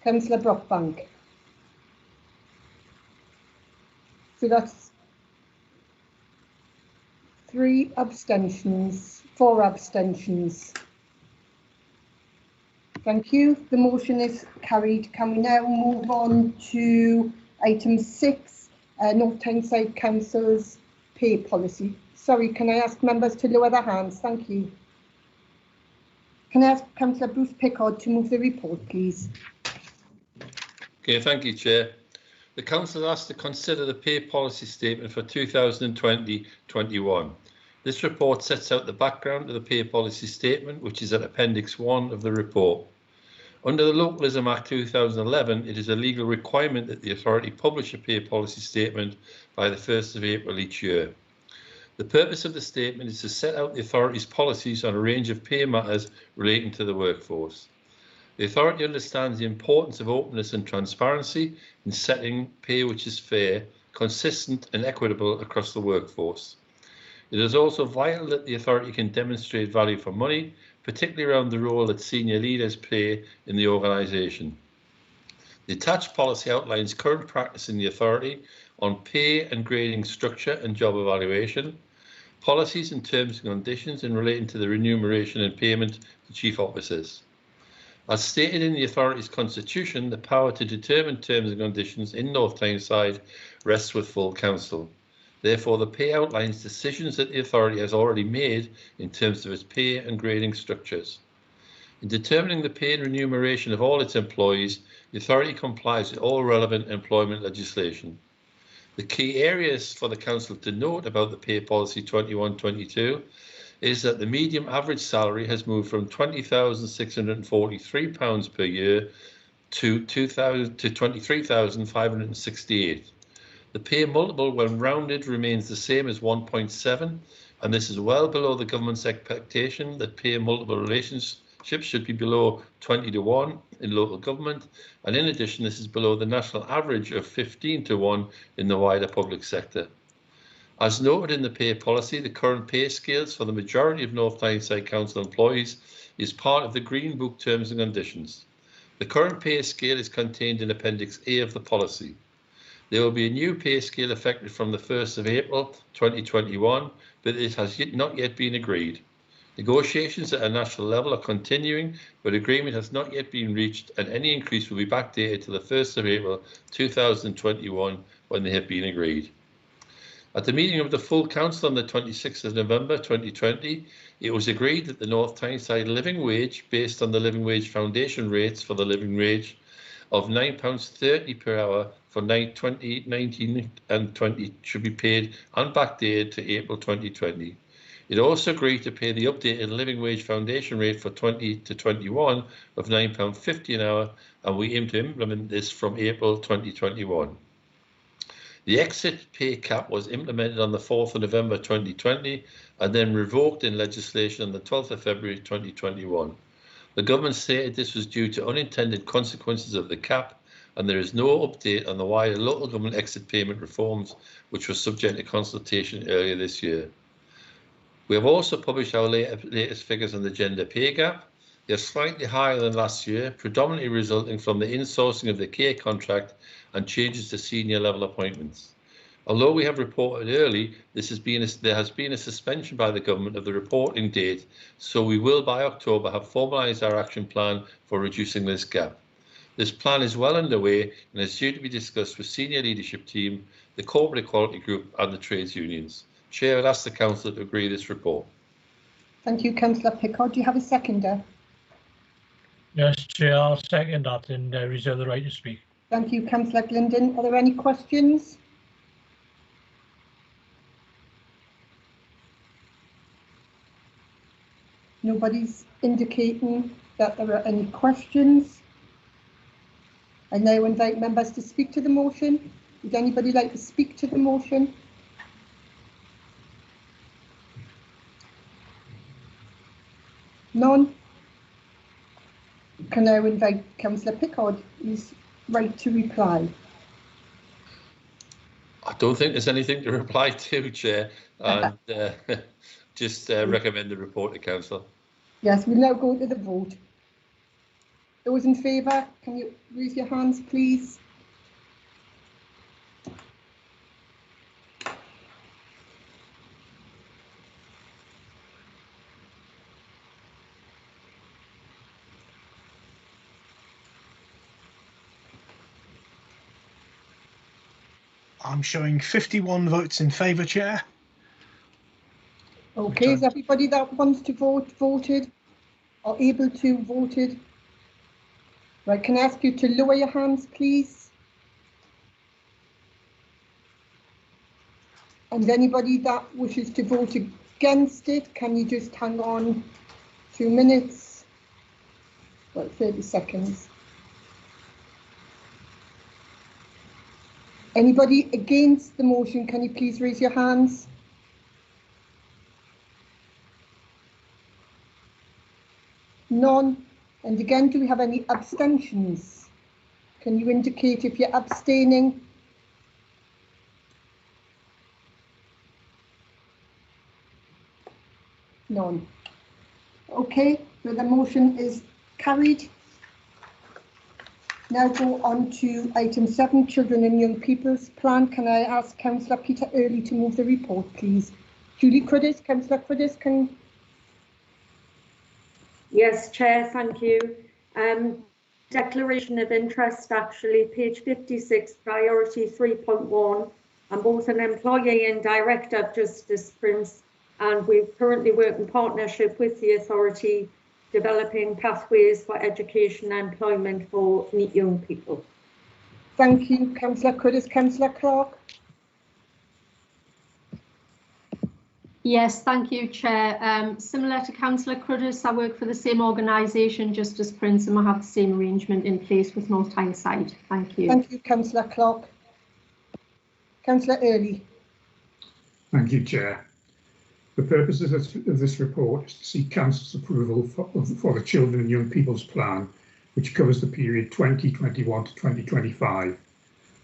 Councillor Brockbank. So that's 3 abstentions, 4 abstentions. Thank you. The motion is carried. Can we now move on to item 6, North Tyneside Council's pay policy? Sorry, can I ask members to lower their hands? Thank you. Can I ask Councillor Bruce Pickard to move the report, please? Okay, thank you, Chair. The Council is asked to consider the pay policy statement for 2020-21. This report sets out the background of the pay policy statement, which is at Appendix 1 of the report. Under the Localism Act 2011, it is a legal requirement that the authority publish a pay policy statement by the 1st of April each year. The purpose of the statement is to set out the authority's policies on a range of pay matters relating to the workforce. The authority understands the importance of openness and transparency in setting pay which is fair, consistent and equitable across the workforce. It is also vital that the authority can demonstrate value for money, particularly around the role that senior leaders play in the organisation. The attached policy outlines current practice in the authority on pay and grading structure and job evaluation, policies and terms and conditions in relating to the remuneration and payment to chief officers. As stated in the authority's constitution, the power to determine terms and conditions in North Tyneside rests with full council. Therefore, the pay outlines decisions that the authority has already made in terms of its pay and grading structures. In determining the pay and remuneration of all its employees, the authority complies with all relevant employment legislation. The key areas for the council to note about the pay policy 21-22 is that the medium average salary has moved from £20,643 per year to £23,568. The pay multiple when rounded remains the same as 1.7, and this is well below the government's expectation that pay multiple relationships should be below 20:1 in local government, and in addition this is below the national average of 15:1 in the wider public sector. As noted in the pay policy, the current pay scales for the majority of North Tyneside Council employees is part of the Green Book Terms and Conditions. The current pay scale is contained in Appendix A of the policy. There will be a new pay scale effective from the 1st of April 2021, but it has not yet been agreed. Negotiations at a national level are continuing, but agreement has not yet been reached, and any increase will be backdated to the 1st of April 2021 when they have been agreed. At the meeting of the full council on the 26th of November 2020, it was agreed that the North Tyneside living wage, based on the Living Wage Foundation rates for the living wage of £9.30 per hour for 2019 and 20, should be paid and backdated to April 2020. It also agreed to pay the updated Living Wage Foundation rate for 20 to 21 of £9.50 an hour, and we aim to implement this from April 2021. The exit pay cap was implemented on the 4th of November 2020 and then revoked in legislation on the 12th of February 2021. The government stated this was due to unintended consequences of the cap, and there is no update on the wider local government exit payment reforms, which was subject to consultation earlier this year. We have also published our latest figures on the gender pay gap. They are slightly higher than last year, predominantly resulting from the insourcing of the care contract and changes to senior level appointments. Although we have reported early, there has been a suspension by the government of the reporting date, so we will by October have formalised our action plan for reducing this gap. This plan is well underway and is due to be discussed with senior leadership team, the Corporate Equality Group and the trades unions. Chair, I'd ask the council to agree this report. Thank you, Councillor Pickard. Do you have a seconder? Yes, Chair, I'll second that and reserve the right to speak. Thank you, Councillor Glindon. Are there any questions? Nobody's indicating that there are any questions. I now invite members to speak to the motion. Would anybody like to speak to the motion? None. Can I invite Councillor Pickard? He's right to reply. I don't think there's anything to reply to, Chair, and just recommend the report to Council. Yes, we'll now go to the vote. Those in favour, can you raise your hands, please? I'm showing 51 votes in favour, Chair. Okay, is everybody that wants to vote voted or able to voted? Right, can I ask you to lower your hands, please? And anybody that wishes to vote against it, can you just hang on 2 minutes? Well, 30 seconds. Anybody against the motion, can you please raise your hands? None. And again, do we have any abstentions? Can you indicate if you're abstaining? None. Okay, so the motion is carried. Now go on to item 7, Children and Young People's Plan. Can I ask Councillor Peter Early to move the report, please? Julie Cruddas, Councillor Cruddas, can... Yes, Chair, thank you. Declaration of interest, actually, page 56, priority 3.1. I'm both an employee and director of Justice Prince, and we currently work in partnership with the authority, developing pathways for education and employment for young people. Thank you, Councillor Cruddas. Councillor Clark. Yes, thank you, Chair. Similar to Councillor Cruddas, I work for the same organisation, Justice Prince, and we have the same arrangement in place with North Tyneside. Thank you. Thank you, Councillor Clark. Councillor Early. Thank you, Chair. The purpose of this report is to seek Council's approval for the Children and Young People's Plan, which covers the period 2021 to 2025.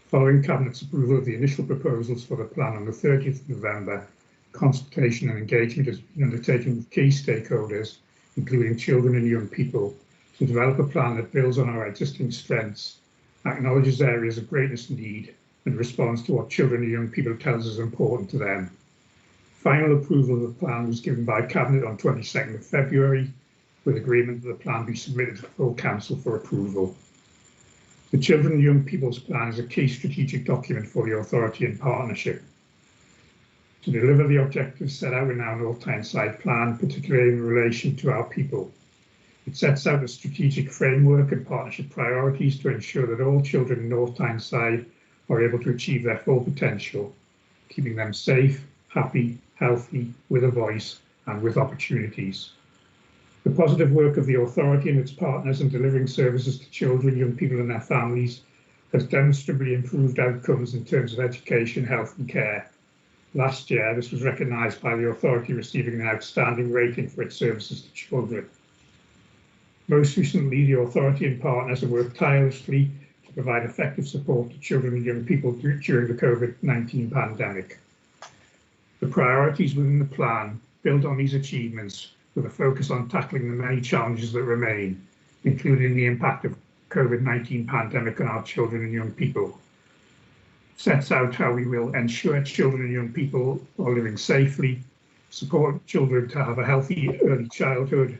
Following Cabinet's approval of the initial proposals for the plan on the 30th of November, consultation and engagement has been undertaken with key stakeholders, including children and young people, to develop a plan that builds on our existing strengths, acknowledges areas of greatest need, and responds to what children and young people tell us is important to them. Final approval of the plan was given by Cabinet on 22nd of February, with agreement that the plan be submitted to full Council for approval. The Children and Young People's Plan is a key strategic document for the authority and partnership. To deliver the objectives set out in our North Tyneside plan, particularly in relation to our people. It sets out a strategic framework and partnership priorities to ensure that all children in North Tyneside are able to achieve their full potential, keeping them safe, happy, healthy, with a voice and with opportunities. The positive work of the authority and its partners in delivering services to children, young people and their families has demonstrably improved outcomes in terms of education, health and care. Last year, this was recognised by the authority receiving an outstanding rating for its services to children. Most recently, the authority and partners have worked tirelessly to provide effective support to children and young people during the COVID-19 pandemic. The priorities within the plan build on these achievements with a focus on tackling the many challenges that remain, including the impact of COVID-19 pandemic on our children and young people. Sets out how we will ensure children and young people are living safely, support children to have a healthy early childhood,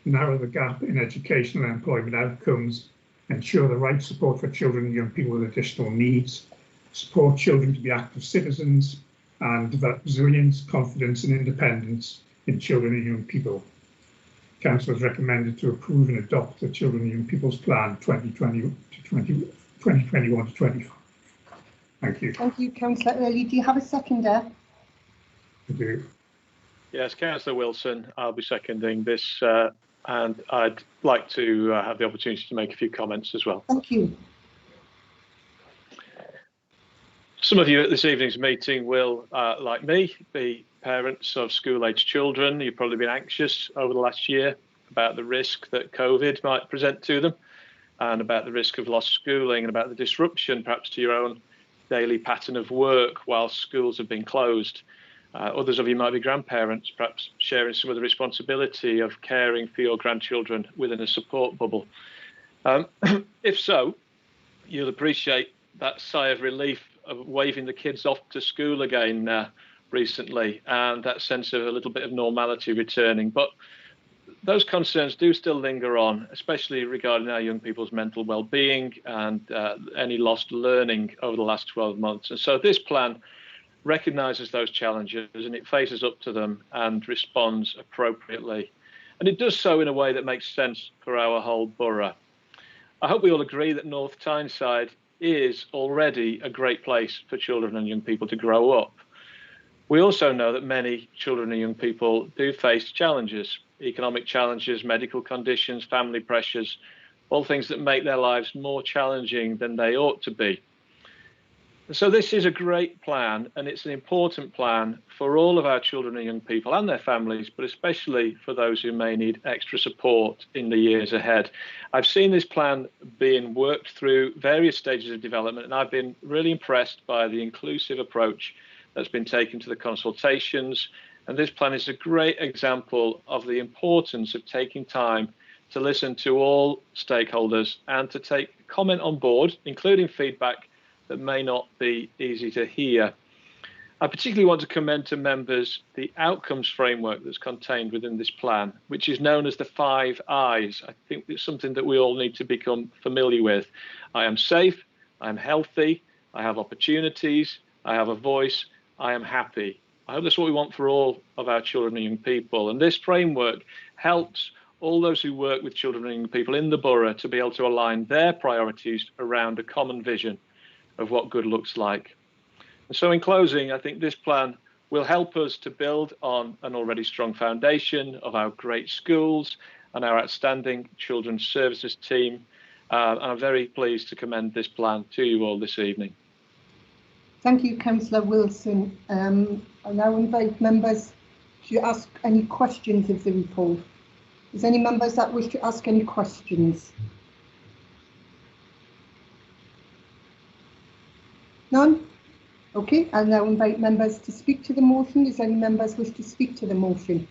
narrow the gap in educational and employment outcomes, ensure the right support for children and young people with additional needs, support children to be active citizens, and develop resilience, confidence and independence in children and young people. Council has recommended to approve and adopt the Children and Young People's Plan 2021 to 25. Thank you. Thank you, Councillor Early. Do you have a seconder? I do. Yes, Councillor Wilson, I'll be seconding this, and I'd like to have the opportunity to make a few comments as well. Thank you. Some of you at this evening's meeting will, like me, be parents of school-aged children. You've probably been anxious over the last year about the risk that COVID might present to them, and about the risk of lost schooling, and about the disruption perhaps to your own daily pattern of work while schools have been closed. Others of you might be grandparents, perhaps sharing some of the responsibility of caring for your grandchildren within a support bubble. If so, you'll appreciate that sigh of relief of waving the kids off to school again recently, and that sense of a little bit of normality returning. But those concerns do still linger on, especially regarding our young people's mental well-being and any lost learning over the last 12 months. And so this plan recognises those challenges and it faces up to them and responds appropriately. And it does so in a way that makes sense for our whole borough. I hope we all agree that North Tyneside is already a great place for children and young people to grow up. We also know that many children and young people do face challenges, economic challenges, medical conditions, family pressures, all things that make their lives more challenging than they ought to be. So this is a great plan, and it's an important plan for all of our children and young people and their families, but especially for those who may need extra support in the years ahead. I've seen this plan being worked through various stages of development, and I've been really impressed by the inclusive approach that's been taken to the consultations. And this plan is a great example of the importance of taking time to listen to all stakeholders and to take comment on board, including feedback that may not be easy to hear. I particularly want to commend to members the outcomes framework that's contained within this plan, which is known as the 5 I's. I think it's something that we all need to become familiar with. I am safe, I am healthy, I have opportunities, I have a voice, I am happy. I hope that's what we want for all of our children and young people. And this framework helps all those who work with children and young people in the borough to be able to align their priorities around a common vision of what good looks like. And so in closing, I think this plan will help us to build on an already strong foundation of our great schools and our outstanding children's services team. And I'm very pleased to commend this plan to you all this evening. Thank you, Councillor Wilson. I now invite members to ask any questions of the report. Is any members that wish to ask any questions? None? Okay, I'll now invite members to speak to the motion. Does any members wish to speak to the motion?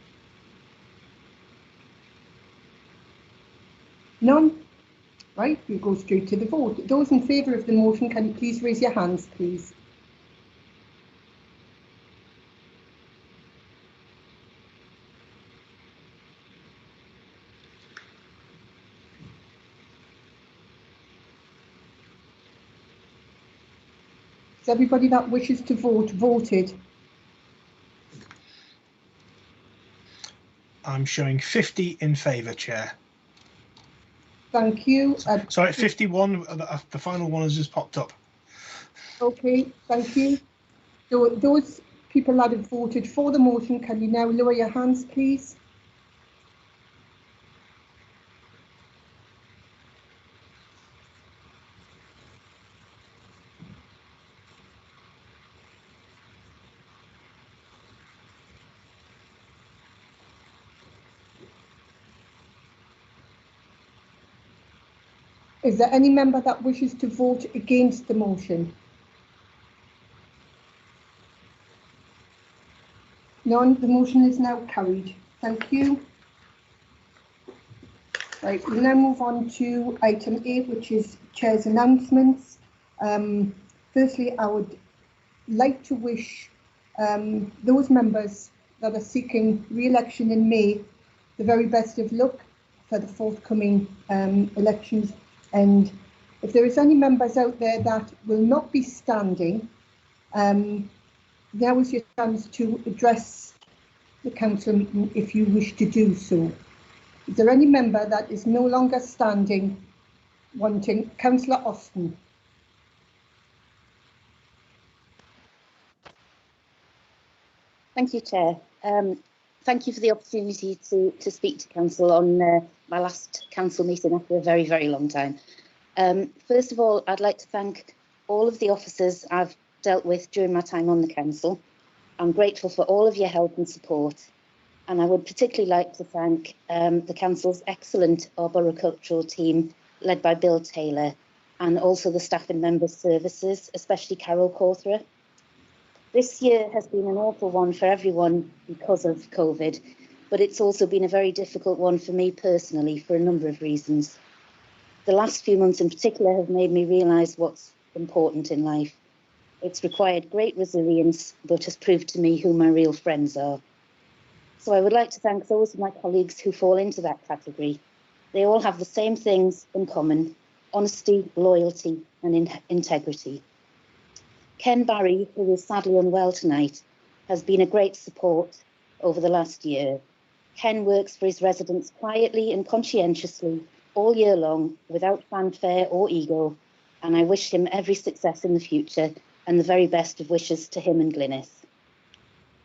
None? Right, we'll go straight to the vote. Those in favour of the motion, can you please raise your hands, please? Everybody that wishes to vote voted? I'm showing 50 in favour, Chair. Thank you. Sorry, 51, the final one has just popped up. Okay, thank you. So those people that have voted for the motion, can you now lower your hands, please? Is there any member that wishes to vote against the motion? None. The motion is now carried. Thank you. Right, we'll now move on to item 8, which is Chair's announcements. Firstly, I would like to wish those members that are seeking re-election in May the very best of luck for the forthcoming elections. And if there is any members out there that will not be standing, now is your chance to address the council meeting if you wish to do so. Is there any member that is no longer standing wanting? Councillor Austin. Thank you, Chair. Thank you for the opportunity to speak to Council on my last Council meeting after a very, very long time. First of all, I'd like to thank all of the officers I've dealt with during my time on the Council. I'm grateful for all of your help and support. And I would particularly like to thank the Council's excellent arboricultural team led by Bill Taylor, and also the staff and members services, especially Carol Cawthra. This year has been an awful one for everyone because of COVID, but it's also been a very difficult one for me personally for a number of reasons. The last few months in particular have made me realise what's important in life. It's required great resilience, but has proved to me who my real friends are. So I would like to thank those of my colleagues who fall into that category. They all have the same things in common: honesty, loyalty and integrity. Ken Barry, who is sadly unwell tonight, has been a great support over the last year. Ken works for his residents quietly and conscientiously all year long, without fanfare or ego, and I wish him every success in the future and the very best of wishes to him and Glynnis.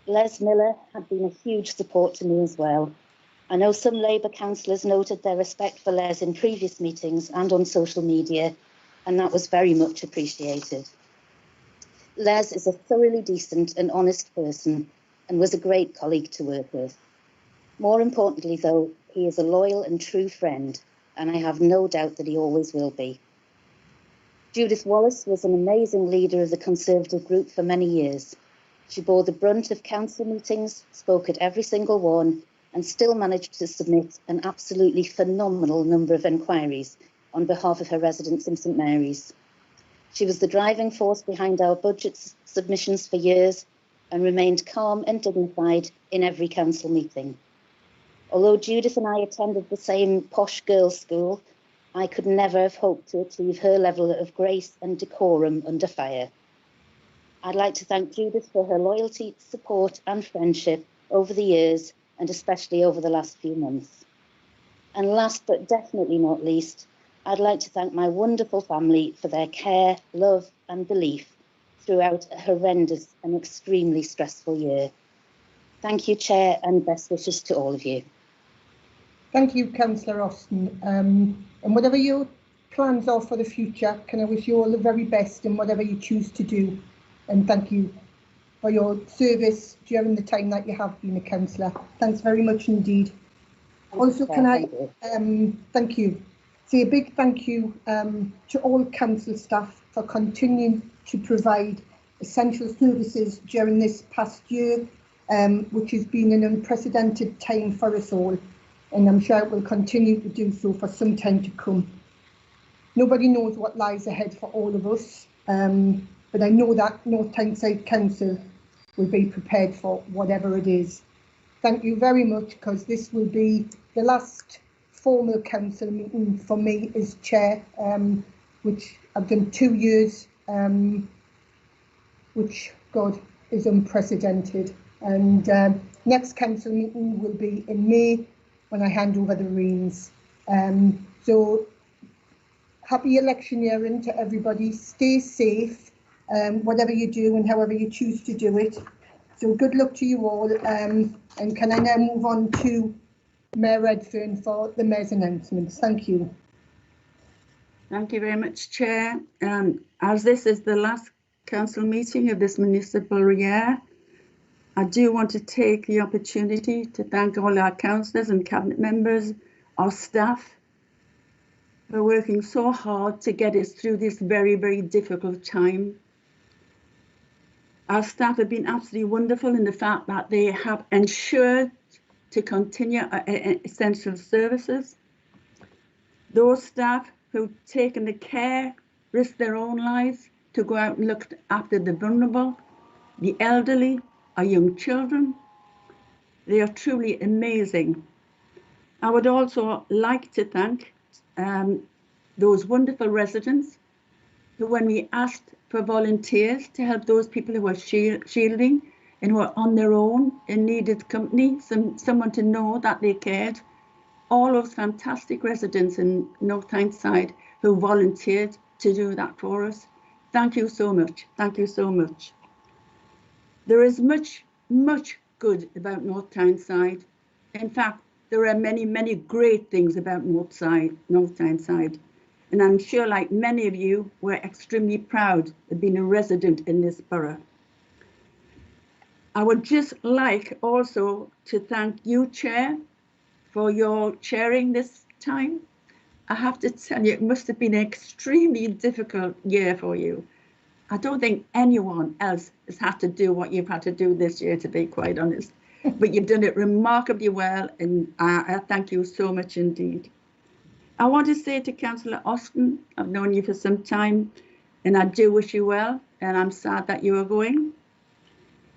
Les Miller had been a huge support to me as well. I know some Labour councillors noted their respect for Les in previous meetings and on social media, and that was very much appreciated. Les is a thoroughly decent and honest person and was a great colleague to work with. More importantly, though, he is a loyal and true friend, and I have no doubt that he always will be. Judith Wallace was an amazing leader of the Conservative group for many years. She bore the brunt of council meetings, spoke at every single one, and still managed to submit an absolutely phenomenal number of enquiries on behalf of her residents in St Mary's. She was the driving force behind our budget submissions for years and remained calm and dignified in every council meeting. Although Judith and I attended the same posh girls' school, I could never have hoped to achieve her level of grace and decorum under fire. I'd like to thank Judith for her loyalty, support and friendship over the years, and especially over the last few months. And last but definitely not least, I'd like to thank my wonderful family for their care, love and belief throughout a horrendous and extremely stressful year. Thank you, Chair, and best wishes to all of you. Thank you, Councillor Austin. And whatever your plans are for the future, can I wish you all the very best in whatever you choose to do. And thank you for your service during the time that you have been a councillor. Thanks very much indeed. Also, can I thank you. Say a big thank you to all council staff for continuing to provide essential services during this past year, which has been an unprecedented time for us all, and I'm sure it will continue to do so for some time to come. Nobody knows what lies ahead for all of us, but I know that North Tyneside Council will be prepared for whatever it is. Thank you very much, because this will be the last formal council meeting for me as chair, which I've done 2 years, which, God, is unprecedented. And next council meeting will be in May, when I hand over the reins. So happy election year to everybody. Stay safe, whatever you do and however you choose to do it. So good luck to you all. And can I now move on to Mayor Redfern for the Mayor's announcements? Thank you. Thank you very much, Chair. As this is the last council meeting of this municipal year, I do want to take the opportunity to thank all our councillors and cabinet members, our staff, for working so hard to get us through this very, very difficult time. Our staff have been absolutely wonderful in the fact that they have ensured to continue essential services. Those staff who've taken the care, risked their own lives to go out and look after the vulnerable, the elderly, our young children. They are truly amazing. I would also like to thank those wonderful residents who, when we asked for volunteers to help those people who were shielding and who were on their own and needed company, someone to know that they cared, all those fantastic residents in North Tyneside who volunteered to do that for us. Thank you so much. Thank you so much. There is much, much good about North Tyneside. In fact, there are many, many great things about North Tyneside. And I'm sure, like many of you, we're extremely proud of being a resident in this borough. I would just like also to thank you, Chair, for your chairing this time. I have to tell you, it must have been an extremely difficult year for you. I don't think anyone else has had to do what you've had to do this year, to be quite honest. But you've done it remarkably well, and I thank you so much indeed. I want to say to Councillor Austin, I've known you for some time, and I do wish you well, and I'm sad that you are going.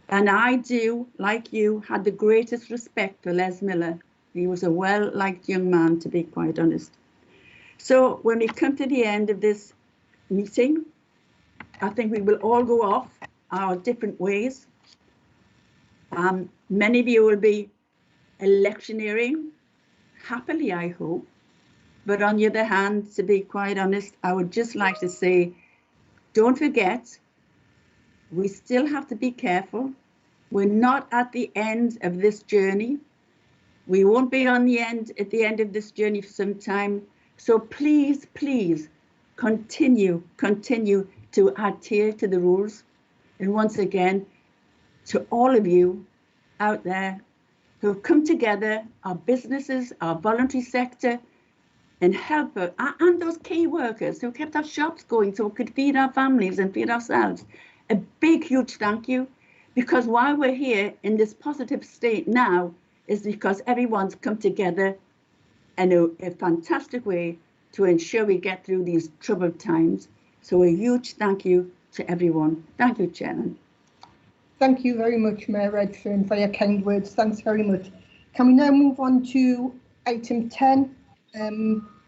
And I do, like you, had the greatest respect for Les Miller. He was a well-liked young man, to be quite honest. So when we come to the end of this meeting, I think we will all go off our different ways. Many of you will be electioneering, happily, I hope. But on the other hand, to be quite honest, I would just like to say, don't forget, we still have to be careful. We're not at the end of this journey. We won't be at the end of this journey for some time. So please, please continue to adhere to the rules. And once again, to all of you out there who have come together, our businesses, our voluntary sector, and help us, and those key workers who kept our shops going so we could feed our families and feed ourselves. A big, huge thank you, because why we're here in this positive state now is because everyone's come together in a fantastic way to ensure we get through these troubled times. So a huge thank you to everyone. Thank you, Chairman. Thank you very much, Mayor Redfern, for your kind words. Thanks very much. Can we now move on to item 10,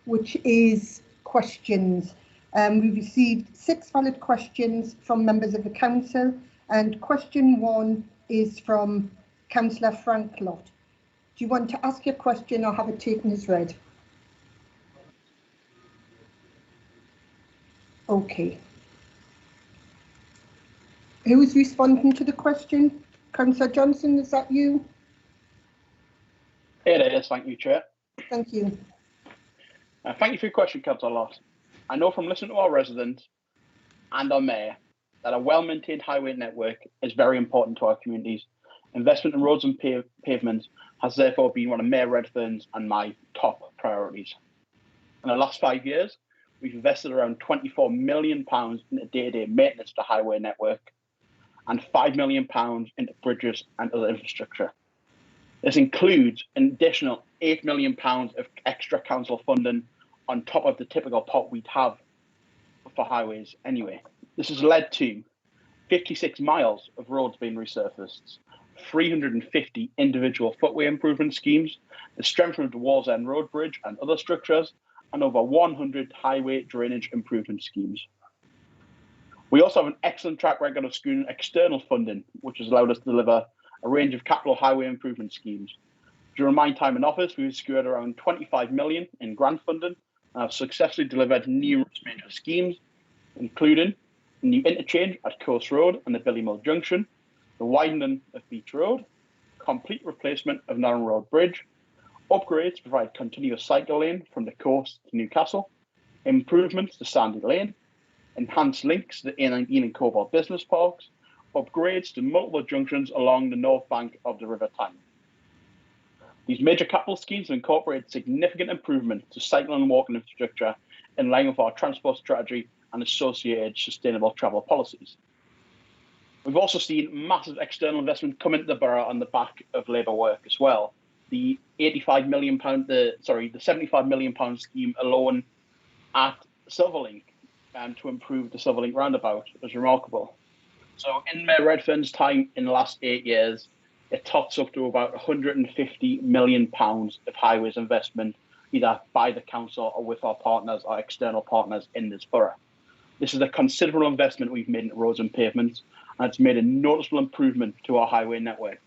which is questions. We've received 6 valid questions from members of the council, and question 1 is from Councillor Frank Lott. Do you want to ask your question or have it taken as read? Okay. Who is responding to the question? Councillor Johnson, is that you? It is, thank you, Chair. Thank you. Thank you for your question, Councillor Lott. I know from listening to our residents and our mayor that a well-maintained highway network is very important to our communities. Investment in roads and pavements has therefore been one of Mayor Redfern's and my top priorities. In the last 5 years, we've invested around £24 million into day-to-day maintenance of the highway network and £5 million into bridges and other infrastructure. This includes an additional £8 million of extra council funding on top of the typical pot we'd have for highways anyway. This has led to 56 miles of roads being resurfaced, 350 individual footway improvement schemes, the strengthening of the Wallsend Road Bridge and other structures, and over 100 highway drainage improvement schemes. We also have an excellent track record of securing external funding, which has allowed us to deliver a range of capital highway improvement schemes. During my time in office, we've secured around 25 million in grant funding and have successfully delivered numerous major schemes, including a new interchange at Coast Road and the Billymill Junction, the widening of Beach Road, complete replacement of Narren Road Bridge, upgrades to provide continuous cycle lane from the coast to Newcastle, improvements to Sandy Lane, enhanced links to the A19 and Cobalt Business Parks, upgrades to multiple junctions along the north bank of the River Tyne. These major capital schemes incorporate significant improvement to cycling and walking infrastructure in line with our transport strategy and associated sustainable travel policies. We've also seen massive external investment come into the borough on the back of Labour work as well. The £75 million, the £75 million scheme alone at Silverlink to improve the Silverlink roundabout was remarkable. So in Mayor Redfern's time in the last 8 years, it tots up to about £150 million of highways investment, either by the council or with our partners, our external partners in this borough. This is a considerable investment we've made in roads and pavements, and it's made a noticeable improvement to our highway network.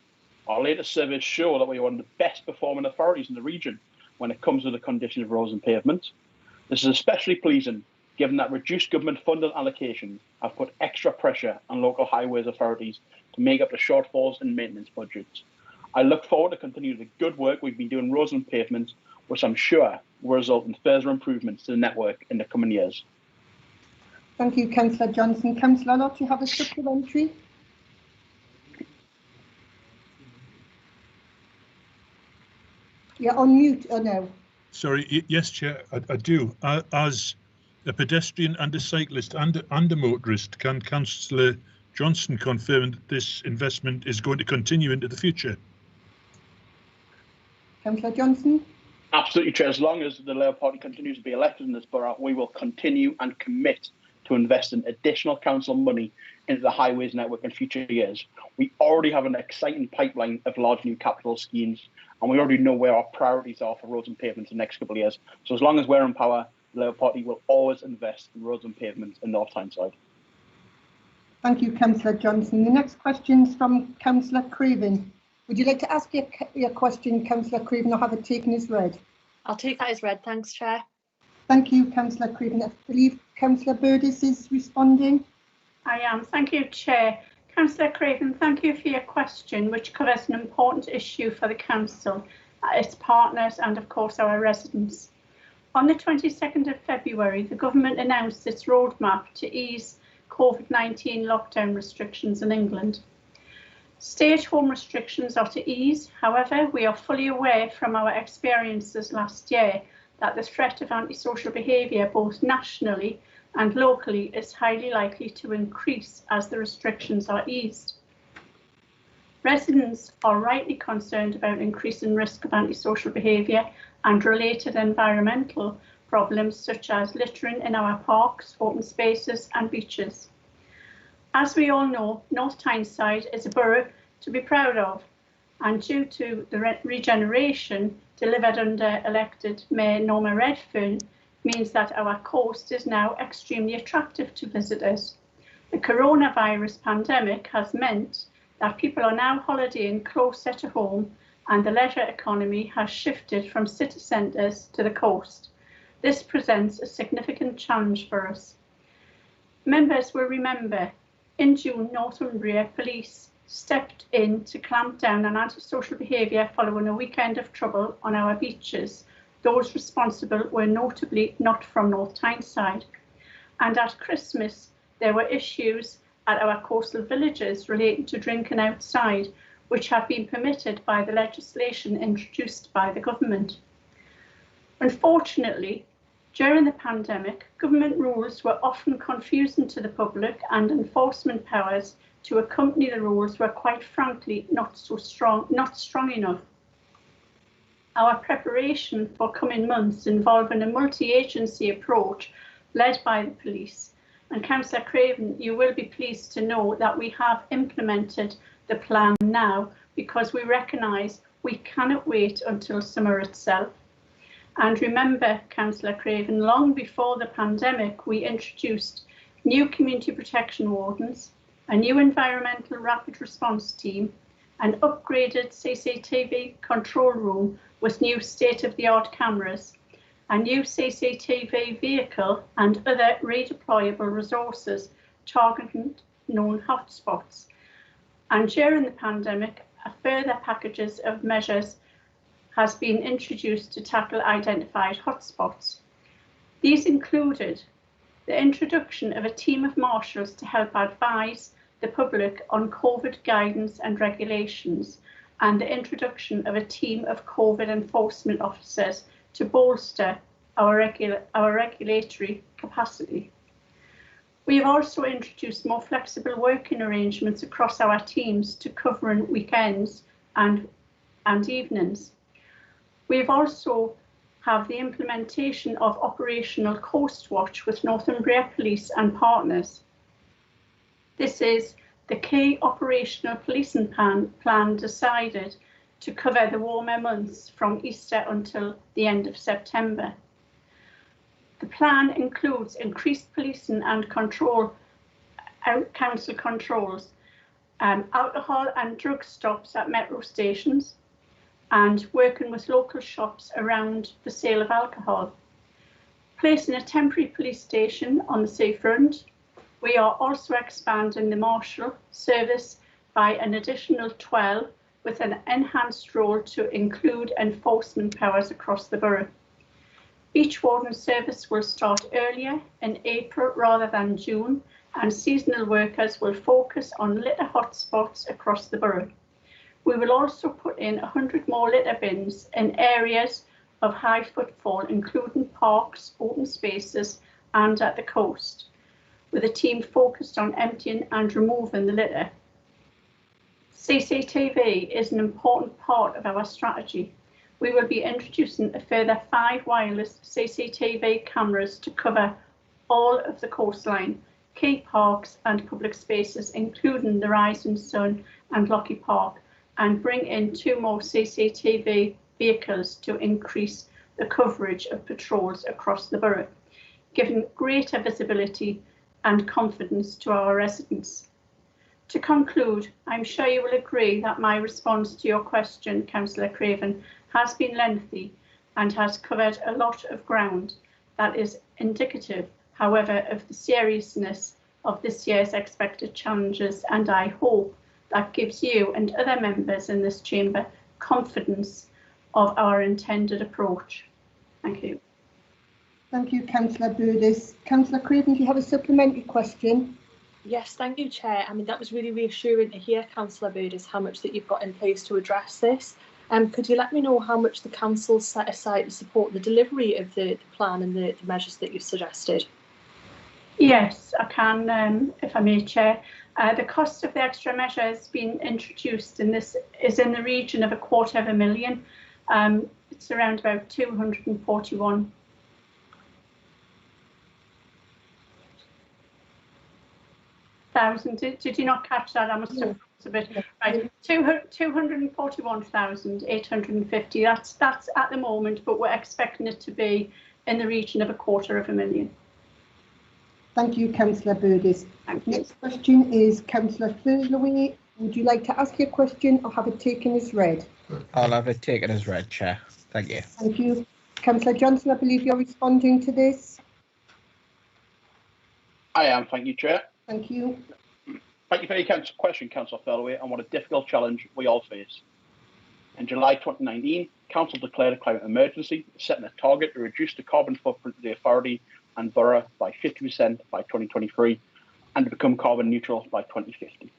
Our latest surveys show that we're one of the best performing authorities in the region when it comes to the condition of roads and pavements. This is especially pleasing given that reduced government funding allocations have put extra pressure on local highways authorities to make up the shortfalls in maintenance budgets. I look forward to continuing the good work we've been doing in roads and pavements, which I'm sure will result in further improvements to the network in the coming years. Thank you, Councillor Johnson. Councillor Lott, you have a supplementary? You're on mute, or no? Sorry, yes, Chair, I do. As a pedestrian and a cyclist and a motorist, can Councillor Johnson confirm that this investment is going to continue into the future? Councillor Johnson? Absolutely, Chair. As long as the Labour Party continues to be elected in this borough, we will continue and commit to invest in additional council money into the highways network in future years. We already have an exciting pipeline of large new capital schemes, and we already know where our priorities are for roads and pavements in the next couple of years. So as long as we're in power, the Labour Party will always invest in roads and pavements in North Tyneside. Thank you, Councillor Johnson. The next question is from Councillor Craven. Would you like to ask your question, Councillor Craven, or have it taken as read? I'll take that as read. Thanks, Chair. Thank you, Councillor Craven. I believe Councillor Burgess is responding. I am. Thank you, Chair. Councillor Craven, thank you for your question, which covers an important issue for the Council, its partners and, of course, our residents. On the 22nd of February, the Government announced its roadmap to ease COVID-19 lockdown restrictions in England. Stay-at-home restrictions are to ease. However, we are fully aware from our experiences last year that the threat of antisocial behaviour, both nationally and locally, is highly likely to increase as the restrictions are eased. Residents are rightly concerned about increasing risk of antisocial behaviour and related environmental problems such as littering in our parks, open spaces and beaches. As we all know, North Tyneside is a borough to be proud of, and due to the regeneration delivered under elected Mayor Norma Redfern, means that our coast is now extremely attractive to visitors. The coronavirus pandemic has meant that people are now holidaying closer to home, and the leisure economy has shifted from city centres to the coast. This presents a significant challenge for us. Members will remember, in June, Northumbria Police stepped in to clamp down on antisocial behaviour following a weekend of trouble on our beaches. Those responsible were notably not from North Tyneside. And at Christmas, there were issues at our coastal villages relating to drinking outside, which have been permitted by the legislation introduced by the government. Unfortunately, during the pandemic, government rules were often confusing to the public, and enforcement powers to accompany the rules were quite frankly not strong enough. Our preparation for coming months involving a multi-agency approach led by the police, and Councillor Craven, you will be pleased to know that we have implemented the plan now because we recognise we cannot wait until summer itself. And remember, Councillor Craven, long before the pandemic, we introduced new community protection wardens, a new environmental rapid response team, an upgraded CCTV control room with new state-of-the-art cameras, a new CCTV vehicle and other redeployable resources targeting known hotspots. And during the pandemic, a further packages of measures has been introduced to tackle identified hotspots. These included the introduction of a team of marshals to help advise the public on COVID guidance and regulations, and the introduction of a team of COVID enforcement officers to bolster our regulatory capacity. We have also introduced more flexible working arrangements across our teams to covering weekends and evenings. We have also have the implementation of operational Coast Watch with Northumbria Police and partners. This is the key operational policing plan decided to cover the warmer months from Easter until the end of September. The plan includes increased policing and council controls, alcohol and drug stops at metro stations, and working with local shops around the sale of alcohol. Placing a temporary police station on the seafront, we are also expanding the marshal service by an additional 12 with an enhanced role to include enforcement powers across the borough. Each warden service will start earlier in April rather than June, and seasonal workers will focus on litter hotspots across the borough. We will also put in 100 more litter bins in areas of high footfall, including parks, open spaces, and at the coast, with a team focused on emptying and removing the litter. CCTV is an important part of our strategy. We will be introducing a further 5 wireless CCTV cameras to cover all of the coastline, key parks and public spaces, including the Rising Sun and Lockheed Park, and bring in 2 more CCTV vehicles to increase the coverage of patrols across the borough, giving greater visibility and confidence to our residents. To conclude, I'm sure you will agree that my response to your question, Councillor Craven, has been lengthy and has covered a lot of ground that is indicative, however, of the seriousness of this year's expected challenges, and I hope that gives you and other members in this chamber confidence of our intended approach. Thank you. Thank you, Councillor Burgess. Councillor Craven, do you have a supplementary question? Yes, thank you, Chair. I mean, that was really reassuring to hear, Councillor Burgess, how much that you've got in place to address this. Could you let me know how much the council set aside to support the delivery of the plan and the measures that you've suggested? Yes, I can, if I may, Chair. The cost of the extra measure has been introduced, and this is in the region of $250,000. It's around about 241. Did you not catch that? I must have a bit. Right, 241,850. That's at the moment, but we're expecting it to be in the region of $250,000. Thank you, Councillor Burgess. Next question is Councillor Thursloway. Would you like to ask your question or have it taken as read? I'll have it taken as read, Chair. Thank you. Thank you. Councillor Johnson, I believe you're responding to this. I am, thank you, Chair. Thank you. Thank you for your question, Councillor Thursloway, and what a difficult challenge we all face. In July 2019, Council declared a climate emergency, setting a target to reduce the carbon footprint of the authority and borough by 50% by 2023 and to become carbon neutral by 2050.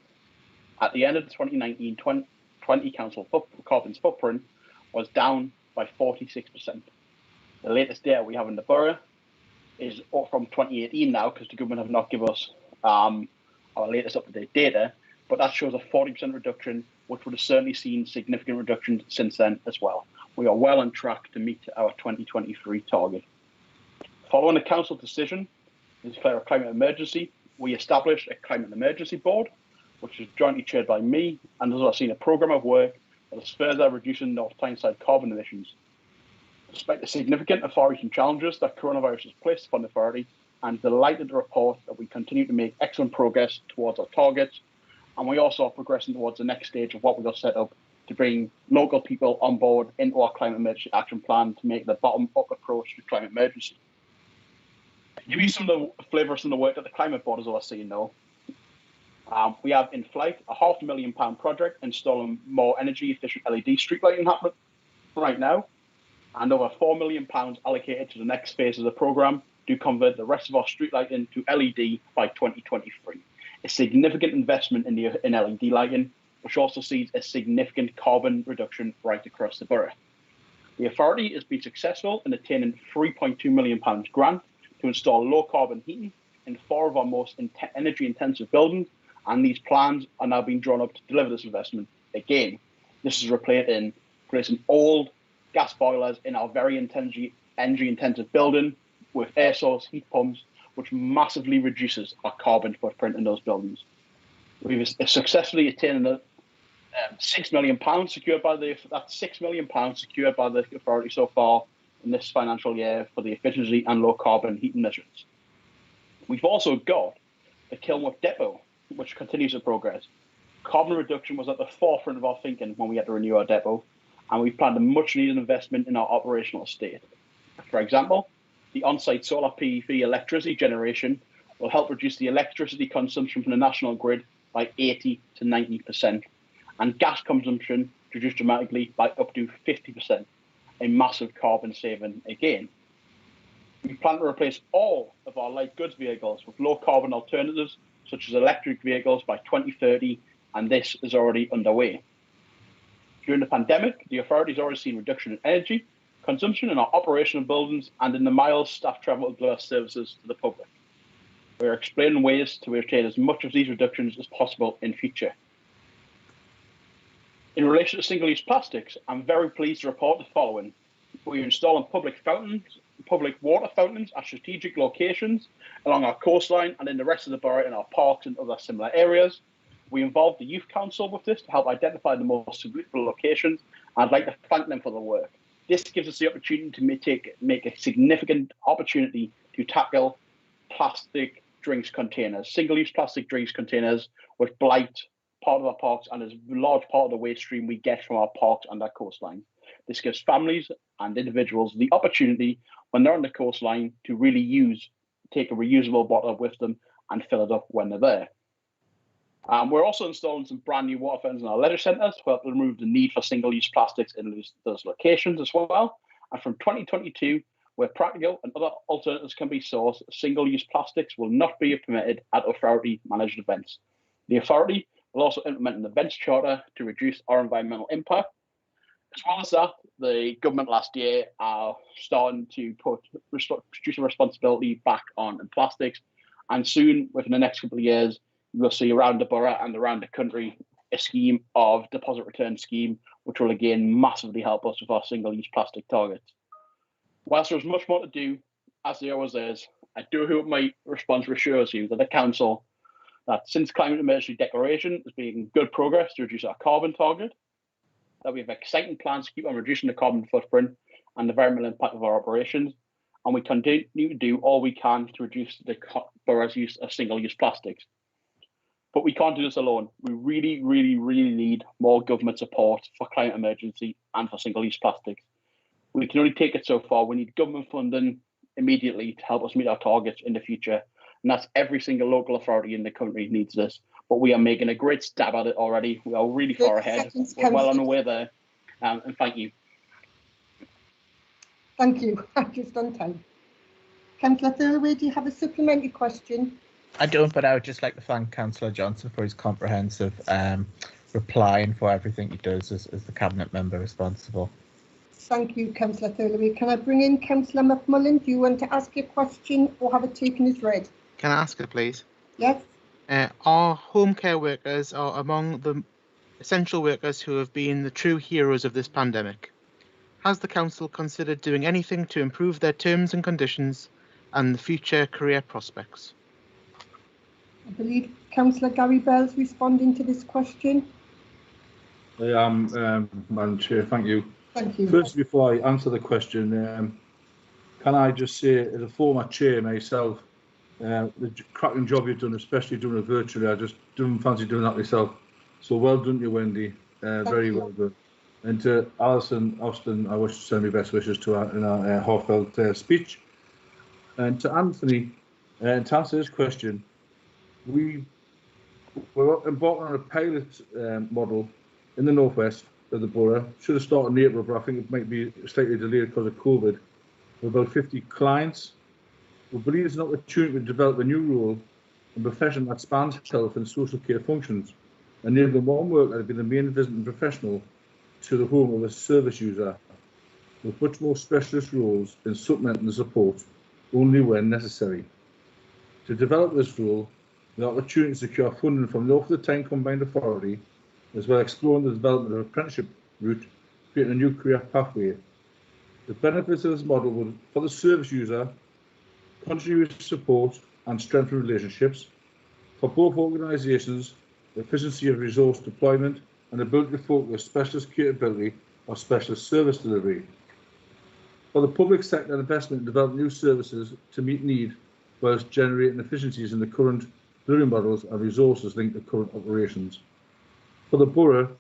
At the end of the 2019-20 Council, carbon footprint was down by 46%. The latest data we have in the borough is from 2018 now, because the government have not given us our latest up-to-date data, but that shows a 40% reduction, which would have certainly seen significant reductions since then as well. We are well on track to meet our 2023 target. Following the council decision to declare a climate emergency, we established a climate emergency board, which is jointly chaired by me, and has overseen a programme of work that is further reducing North Tyneside carbon emissions. Despite the significant and far-reaching challenges that coronavirus has placed upon the authority, I'm delighted to report that we continue to make excellent progress towards our targets, and we also are progressing towards the next stage of what we've got set up to bring local people on board into our climate emergency action plan to make the bottom-up approach to climate emergency. To give you some of the flavour of some of the work that the Climate Board is overseeing now, we have in flight a £500,000 project installing more energy-efficient LED street lighting happening right now, and over £4 million allocated to the next phase of the programme to convert the rest of our street lighting to LED by 2023. A significant investment in LED lighting, which also sees a significant carbon reduction right across the borough. The authority has been successful in attaining £3.2 million grant to install low carbon heating in 4 of our most energy intensive buildings, and these plans are now being drawn up to deliver this investment. Again, this is replacing old gas boilers in our very energy intensive building with air source heat pumps, which massively reduces our carbon footprint in those buildings. We've successfully attained the £6 million secured by the authority so far in this financial year for the efficiency and low carbon heating measures. We've also got the Kilnwood depot, which continues to progress. Carbon reduction was at the forefront of our thinking when we had to renew our depot, and we've planned a much needed investment in our operational estate. For example, the on-site solar PV electricity generation will help reduce the electricity consumption from the national grid by 80 to 90%, and gas consumption reduced dramatically by up to 50%, a massive carbon saving again. We plan to replace all of our light goods vehicles with low carbon alternatives, such as electric vehicles, by 2030, and this is already underway. During the pandemic, the authority has already seen reduction in energy consumption in our operational buildings and in the miles staff travel to deliver services to the public. We are exploring ways to retain as much of these reductions as possible in future. In relation to single-use plastics, I'm very pleased to report the following. We're installing public water fountains at strategic locations along our coastline and in the rest of the borough in our parks and other similar areas. We involved the Youth Council with this to help identify the most suitable locations. I'd like to thank them for the work. This gives us the opportunity to make a significant opportunity to tackle plastic drinks containers, single-use plastic drinks containers, which blight part of our parks and is a large part of the waste stream we get from our parks and our coastline. This gives families and individuals the opportunity when they're on the coastline to really take a reusable bottle with them and fill it up when they're there. We're also installing some brand new water fountains in our leisure centres to help remove the need for single-use plastics in those locations as well. And from 2022, where practical and other alternatives can be sourced, single-use plastics will not be permitted at authority-managed events. The authority will also implement an events charter to reduce our environmental impact. As well as that, the government last year are starting to put producer responsibility back on plastics, and soon, within the next couple of years, we'll see around the borough and around the country a scheme of deposit return scheme, which will again massively help us with our single-use plastic targets. Whilst there's much more to do, as there always is, I do hope my response reassures you that the council, that since climate emergency declaration has been good progress to reduce our carbon target, that we have exciting plans to keep on reducing the carbon footprint and the environmental impact of our operations, and we continue to do all we can to reduce the borough's use of single-use plastics. But we can't do this alone. We really, really, really need more government support for climate emergency and for single-use plastics. We can only take it so far. We need government funding immediately to help us meet our targets in the future. And that's every single local authority in the country needs this. But we are making a great stab at it already. We are really far ahead. We're well on the way there. And thank you. Thank you. Just on time. Councillor Thirlway, do you have a supplementary question? I don't, but I would just like to thank Councillor Johnson for his comprehensive reply and for everything he does as the Cabinet member responsible. Thank you, Councillor Thirlway. Can I bring in Councillor McMullen? Do you want to ask your question or have it taken as read? Can I ask it, please? Yes. Our home care workers are among the essential workers who have been the true heroes of this pandemic. Has the Council considered doing anything to improve their terms and conditions and the future career prospects? I believe Councillor Gary Bell's responding to this question. I am, Madam Chair, thank you. Thank you. First, before I answer the question, can I just say, as a former chair myself, the cracking job you've done, especially doing it virtually, I just don't fancy doing that myself. So well done to you, Wendy. Very well done. And to Alison Austin, I wish to send my best wishes to her in our heartfelt speech. And to Anthony, to answer this question, we're embarking on a pilot model in the northwest of the borough. Should have started in April, but I think it might be slightly delayed because of COVID. With about 50 clients, we believe it's an opportunity to develop a new role in profession that spans health and social care functions, enabling one worker to be the main visiting professional to the home of a service user, with much more specialist roles in supplementing the support only when necessary. To develop this role, the opportunity to secure funding from the North of the Tyne Combined Authority, as well as exploring the development of an apprenticeship route, creating a new career pathway. The benefits of this model will, for the service user, continuous support and strengthen relationships. For both organisations, the efficiency of resource deployment and ability to focus specialist capability or specialist service delivery. For the public sector, investment in developing new services to meet need, whilst generating efficiencies in the current delivery models and resources linked to current operations. For the borough,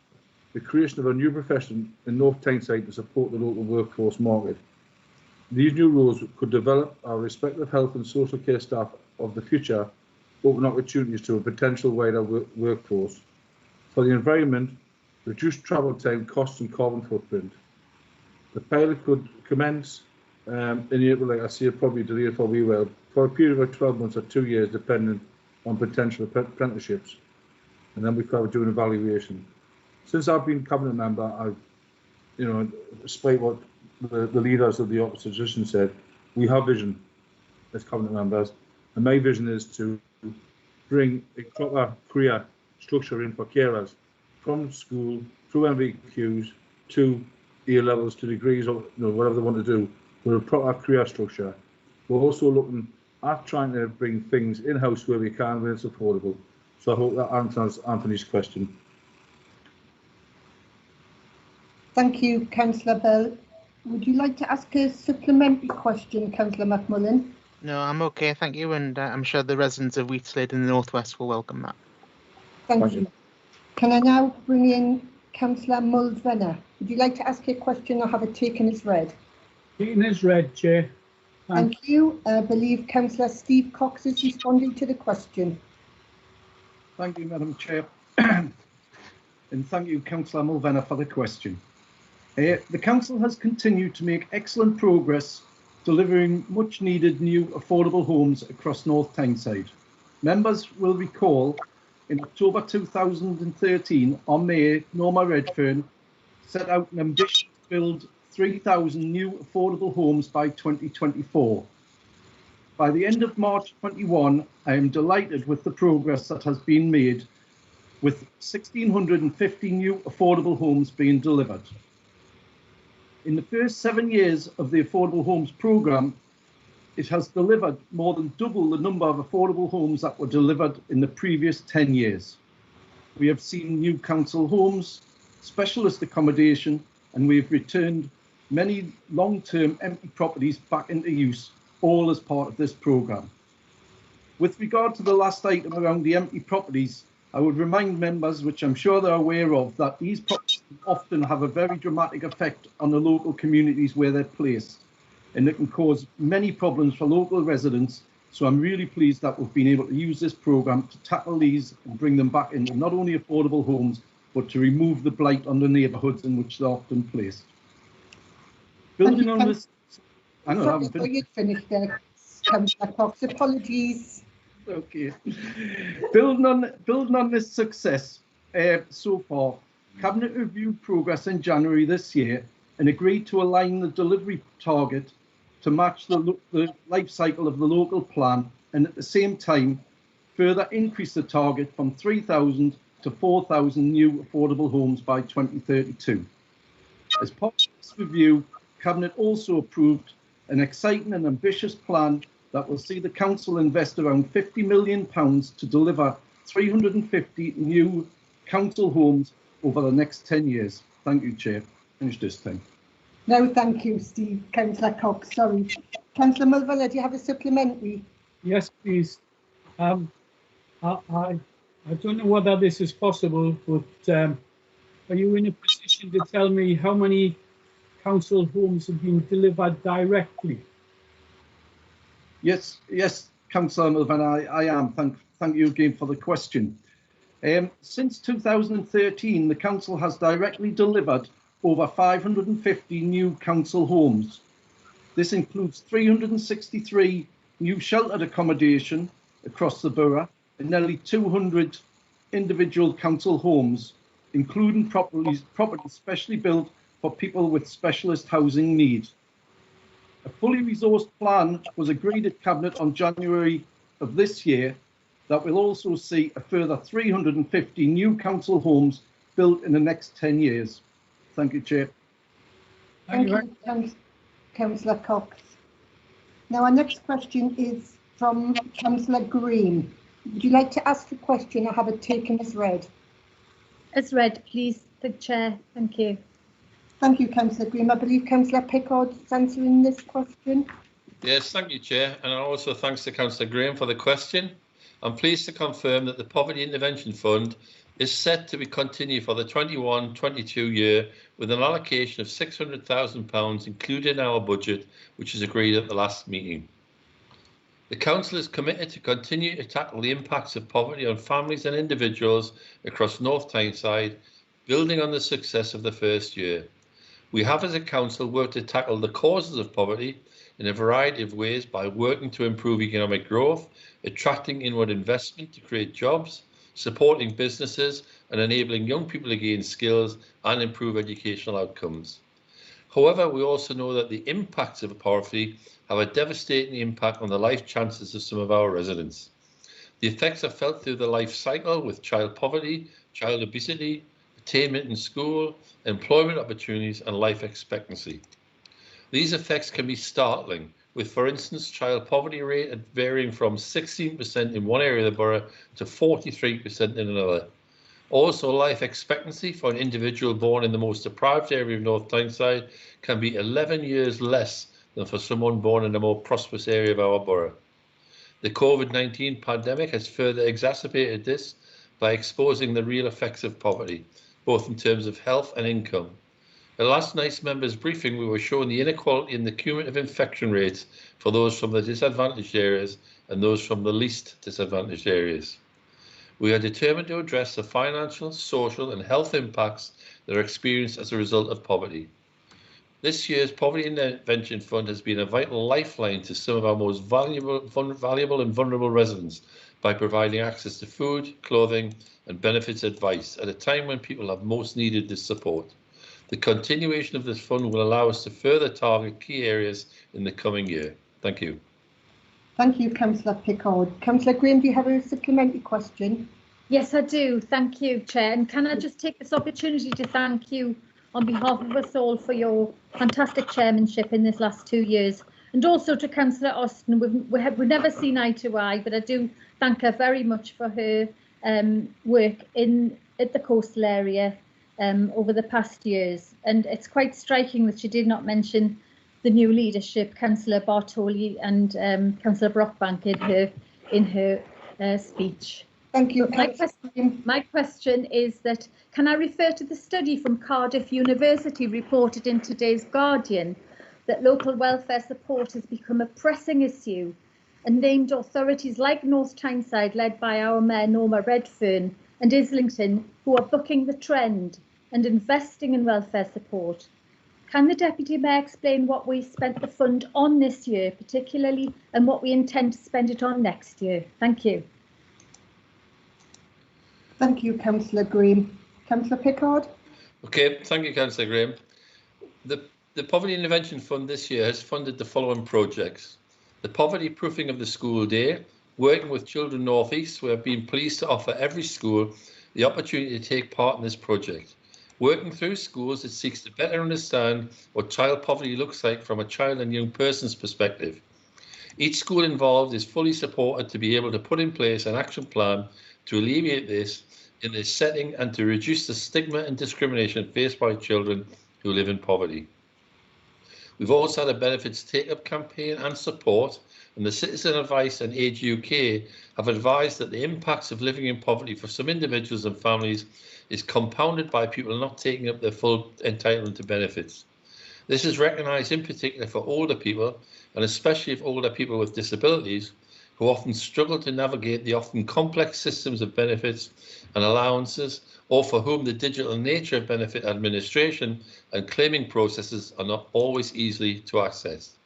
the creation of a new profession in North Tyneside to support the local workforce market. These new roles could develop our respective health and social care staff of the future, open opportunities to a potential wider workforce. For the environment, reduce travel time, costs and carbon footprint. The pilot could commence in April, like I say, probably delayed for a wee while, for a period of 12 months or 2 years, depending on potential apprenticeships, and then we could do an evaluation. Since I've been cabinet member, I've, despite what the leaders of the opposition said, we have vision as cabinet members, and my vision is to bring a proper career structure in for carers from school through MVQs to year levels to degrees or whatever they want to do with a proper career structure. We're also looking at trying to bring things in-house where we can when it's affordable. So I hope that answers Anthony's question. Thank you, Councillor Bell. Would you like to ask a supplementary question, Councillor McMullen? No, I'm okay, thank you, and I'm sure the residents of Wheatslade in the Northwest will welcome that. Thank you. Can I now bring in Councillor Mulvaney? Would you like to ask a question or have it taken as read? Taken as read, Chair. Thank you. I believe Councillor Steve Cox is responding to the question. Thank you, Madam Chair. And thank you, Councillor Mulvaney, for the question. The Council has continued to make excellent progress delivering much needed new affordable homes across North Tyneside. Members will recall in October 2013, on May, Norma Redfern set out an ambition to build 3,000 new affordable homes by 2024. By the end of March 21, I am delighted with the progress that has been made, with 1,650 new affordable homes being delivered. In the first 7 years of the Affordable Homes programme, it has delivered more than double the number of affordable homes that were delivered in the previous 10 years. We have seen new council homes, specialist accommodation, and we have returned many long-term empty properties back into use, all as part of this programme. With regard to the last item around the empty properties, I would remind members, which I'm sure they're aware of, that these properties often have a very dramatic effect on the local communities where they're placed, and it can cause many problems for local residents. So I'm really pleased that we've been able to use this programme to tackle these and bring them back into not only affordable homes, but to remove the blight on the neighbourhoods in which they're often placed. Building on this, I know I haven't finished. Finished there, Councillor Cox. Apologies. Okay. Building on this success so far, Cabinet reviewed progress in January this year and agreed to align the delivery target to match the life cycle of the local plan, and at the same time further increase the target from 3,000 to 4,000 new affordable homes by 2032. As part of this review, Cabinet also approved an exciting and ambitious plan that will see the Council invest around £50 million to deliver 350 new council homes over the next 10 years. Thank you, Chair. Finish this time. No, thank you, Steve. Councillor Cox, sorry. Councillor Mulvaney, do you have a supplementary? Yes, please. I don't know whether this is possible, but are you in a position to tell me how many council homes have been delivered directly? Yes, Councillor Mulvaney, I am. Thank you again for the question. Since 2013, the Council has directly delivered over 550 new council homes. This includes 363 new sheltered accommodation across the borough and nearly 200 individual council homes, including properties specially built for people with specialist housing needs. A fully resourced plan was agreed at Cabinet on January of this year that will also see a further 350 new council homes built in the next 10 years. Thank you, Chair. Thank you, Councillor Cox. Now, our next question is from Councillor Green. Would you like to ask the question or have it taken as read? As read, please, the Chair. Thank you. Thank you, Councillor Green. I believe Councillor Pickard is answering this question. Yes, thank you, Chair. And also thanks to Councillor Graham for the question. I'm pleased to confirm that the Poverty Intervention Fund is set to be continued for the 21-22 year with an allocation of £600,000 included in our budget, which is agreed at the last meeting. The Council is committed to continue to tackle the impacts of poverty on families and individuals across North Tyneside, building on the success of the first year. We have as a Council worked to tackle the causes of poverty in a variety of ways by working to improve economic growth, attracting inward investment to create jobs, supporting businesses and enabling young people to gain skills and improve educational outcomes. However, we also know that the impacts of poverty have a devastating impact on the life chances of some of our residents. The effects are felt through the life cycle with child poverty, child obesity, attainment in school, employment opportunities and life expectancy. These effects can be startling, with, for instance, child poverty rate varying from 16% in one area of the borough to 43% in another. Also, life expectancy for an individual born in the most deprived area of North Tyneside can be 11 years less than for someone born in a more prosperous area of our borough. The COVID-19 pandemic has further exacerbated this by exposing the real effects of poverty, both in terms of health and income. At last night's members' briefing, we were shown the inequality in the cumulative infection rates for those from the disadvantaged areas and those from the least disadvantaged areas. We are determined to address the financial, social and health impacts that are experienced as a result of poverty. This year's Poverty Intervention Fund has been a vital lifeline to some of our most valuable and vulnerable residents by providing access to food, clothing and benefits advice at a time when people have most needed this support. The continuation of this fund will allow us to further target key areas in the coming year. Thank you. Thank you, Councillor Pickard. Councillor Graham, do you have a supplementary question? Yes, I do. Thank you, Chair. And can I just take this opportunity to thank you on behalf of us all for your fantastic chairmanship in this last 2 years. And also to Councillor Austin, we've never seen eye to eye, but I do thank her very much for her work at the coastal area over the past years. And it's quite striking that she did not mention the new leadership, Councillor Bartoli and Councillor Brockbank in her speech. Thank you. My question is that, can I refer to the study from Cardiff University reported in today's Guardian that local welfare support has become a pressing issue and named authorities like North Tyneside, led by our Mayor Norma Redfern, and Islington, who are bucking the trend and investing in welfare support. Can the Deputy Mayor explain what we spent the fund on this year particularly and what we intend to spend it on next year? Thank you. Thank you, Councillor Graham. Councillor Pickard? Okay, thank you, Councillor Graham. The Poverty Intervention Fund this year has funded the following projects. The poverty proofing of the school day, working with Children North East, we have been pleased to offer every school the opportunity to take part in this project. Working through schools, it seeks to better understand what child poverty looks like from a child and young person's perspective. Each school involved is fully supported to be able to put in place an action plan to alleviate this in this setting and to reduce the stigma and discrimination faced by children who live in poverty. We've also had a benefits take-up campaign and support, and the Citizen Advice and Age UK have advised that the impacts of living in poverty for some individuals and families is compounded by people not taking up their full entitlement to benefits. This is recognised in particular for older people, and especially for older people with disabilities, who often struggle to navigate the often complex systems of benefits and allowances, or for whom the digital nature of benefit administration and claiming processes are not always easily to access.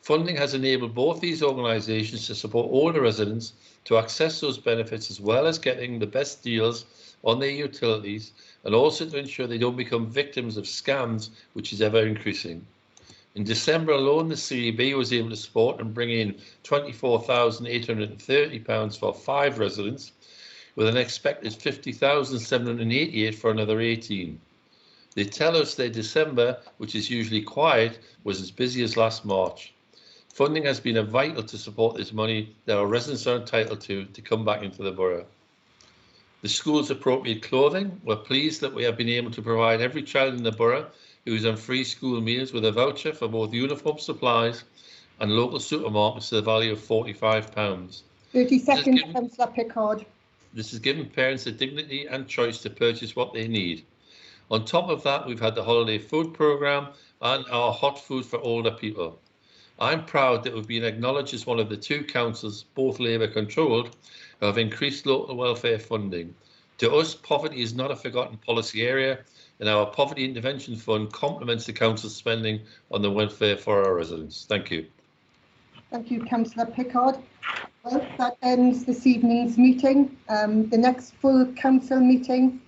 Funding has enabled both these organisations to support older residents to access those benefits, as well as getting the best deals on their utilities, and also to ensure they don't become victims of scams, which is ever increasing. In December alone, the CEB was able to support and bring in £24,830 for 5 residents, with an expected £50,788 for another 18. They tell us their December, which is usually quiet, was as busy as last March. Funding has been vital to support this money that our residents are entitled to come back into the borough. The school's appropriate clothing. We're pleased that we have been able to provide every child in the borough who is on free school meals with a voucher for both uniform supplies and local supermarkets to the value of £45. 30 seconds, Councillor Pickard. This has given parents the dignity and choice to purchase what they need. On top of that, we've had the holiday food programme and our hot food for older people. I'm proud that we've been acknowledged as one of the 2 councils, both Labour controlled, who have increased local welfare funding. To us, poverty is not a forgotten policy area, and our Poverty Intervention Fund complements the council's spending on the welfare for our residents. Thank you. Thank you, Councillor Pickard. Well, that ends this evening's meeting. The next full council meeting,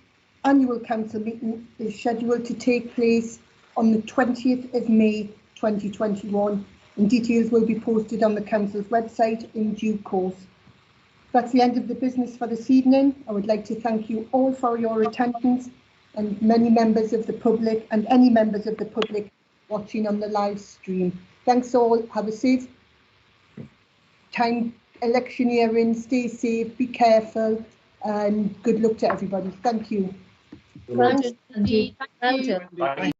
annual council meeting, is scheduled to take place on the 20th of May 2021, and details will be posted on the council's website in due course. That's the end of the business for this evening. I would like to thank you all for your attendance and many members of the public and any members of the public watching on the live stream. Thanks all. Have a safe time electioneering. Stay safe, be careful, and good luck to everybody. Thank you. Well done, Andy. Thank you.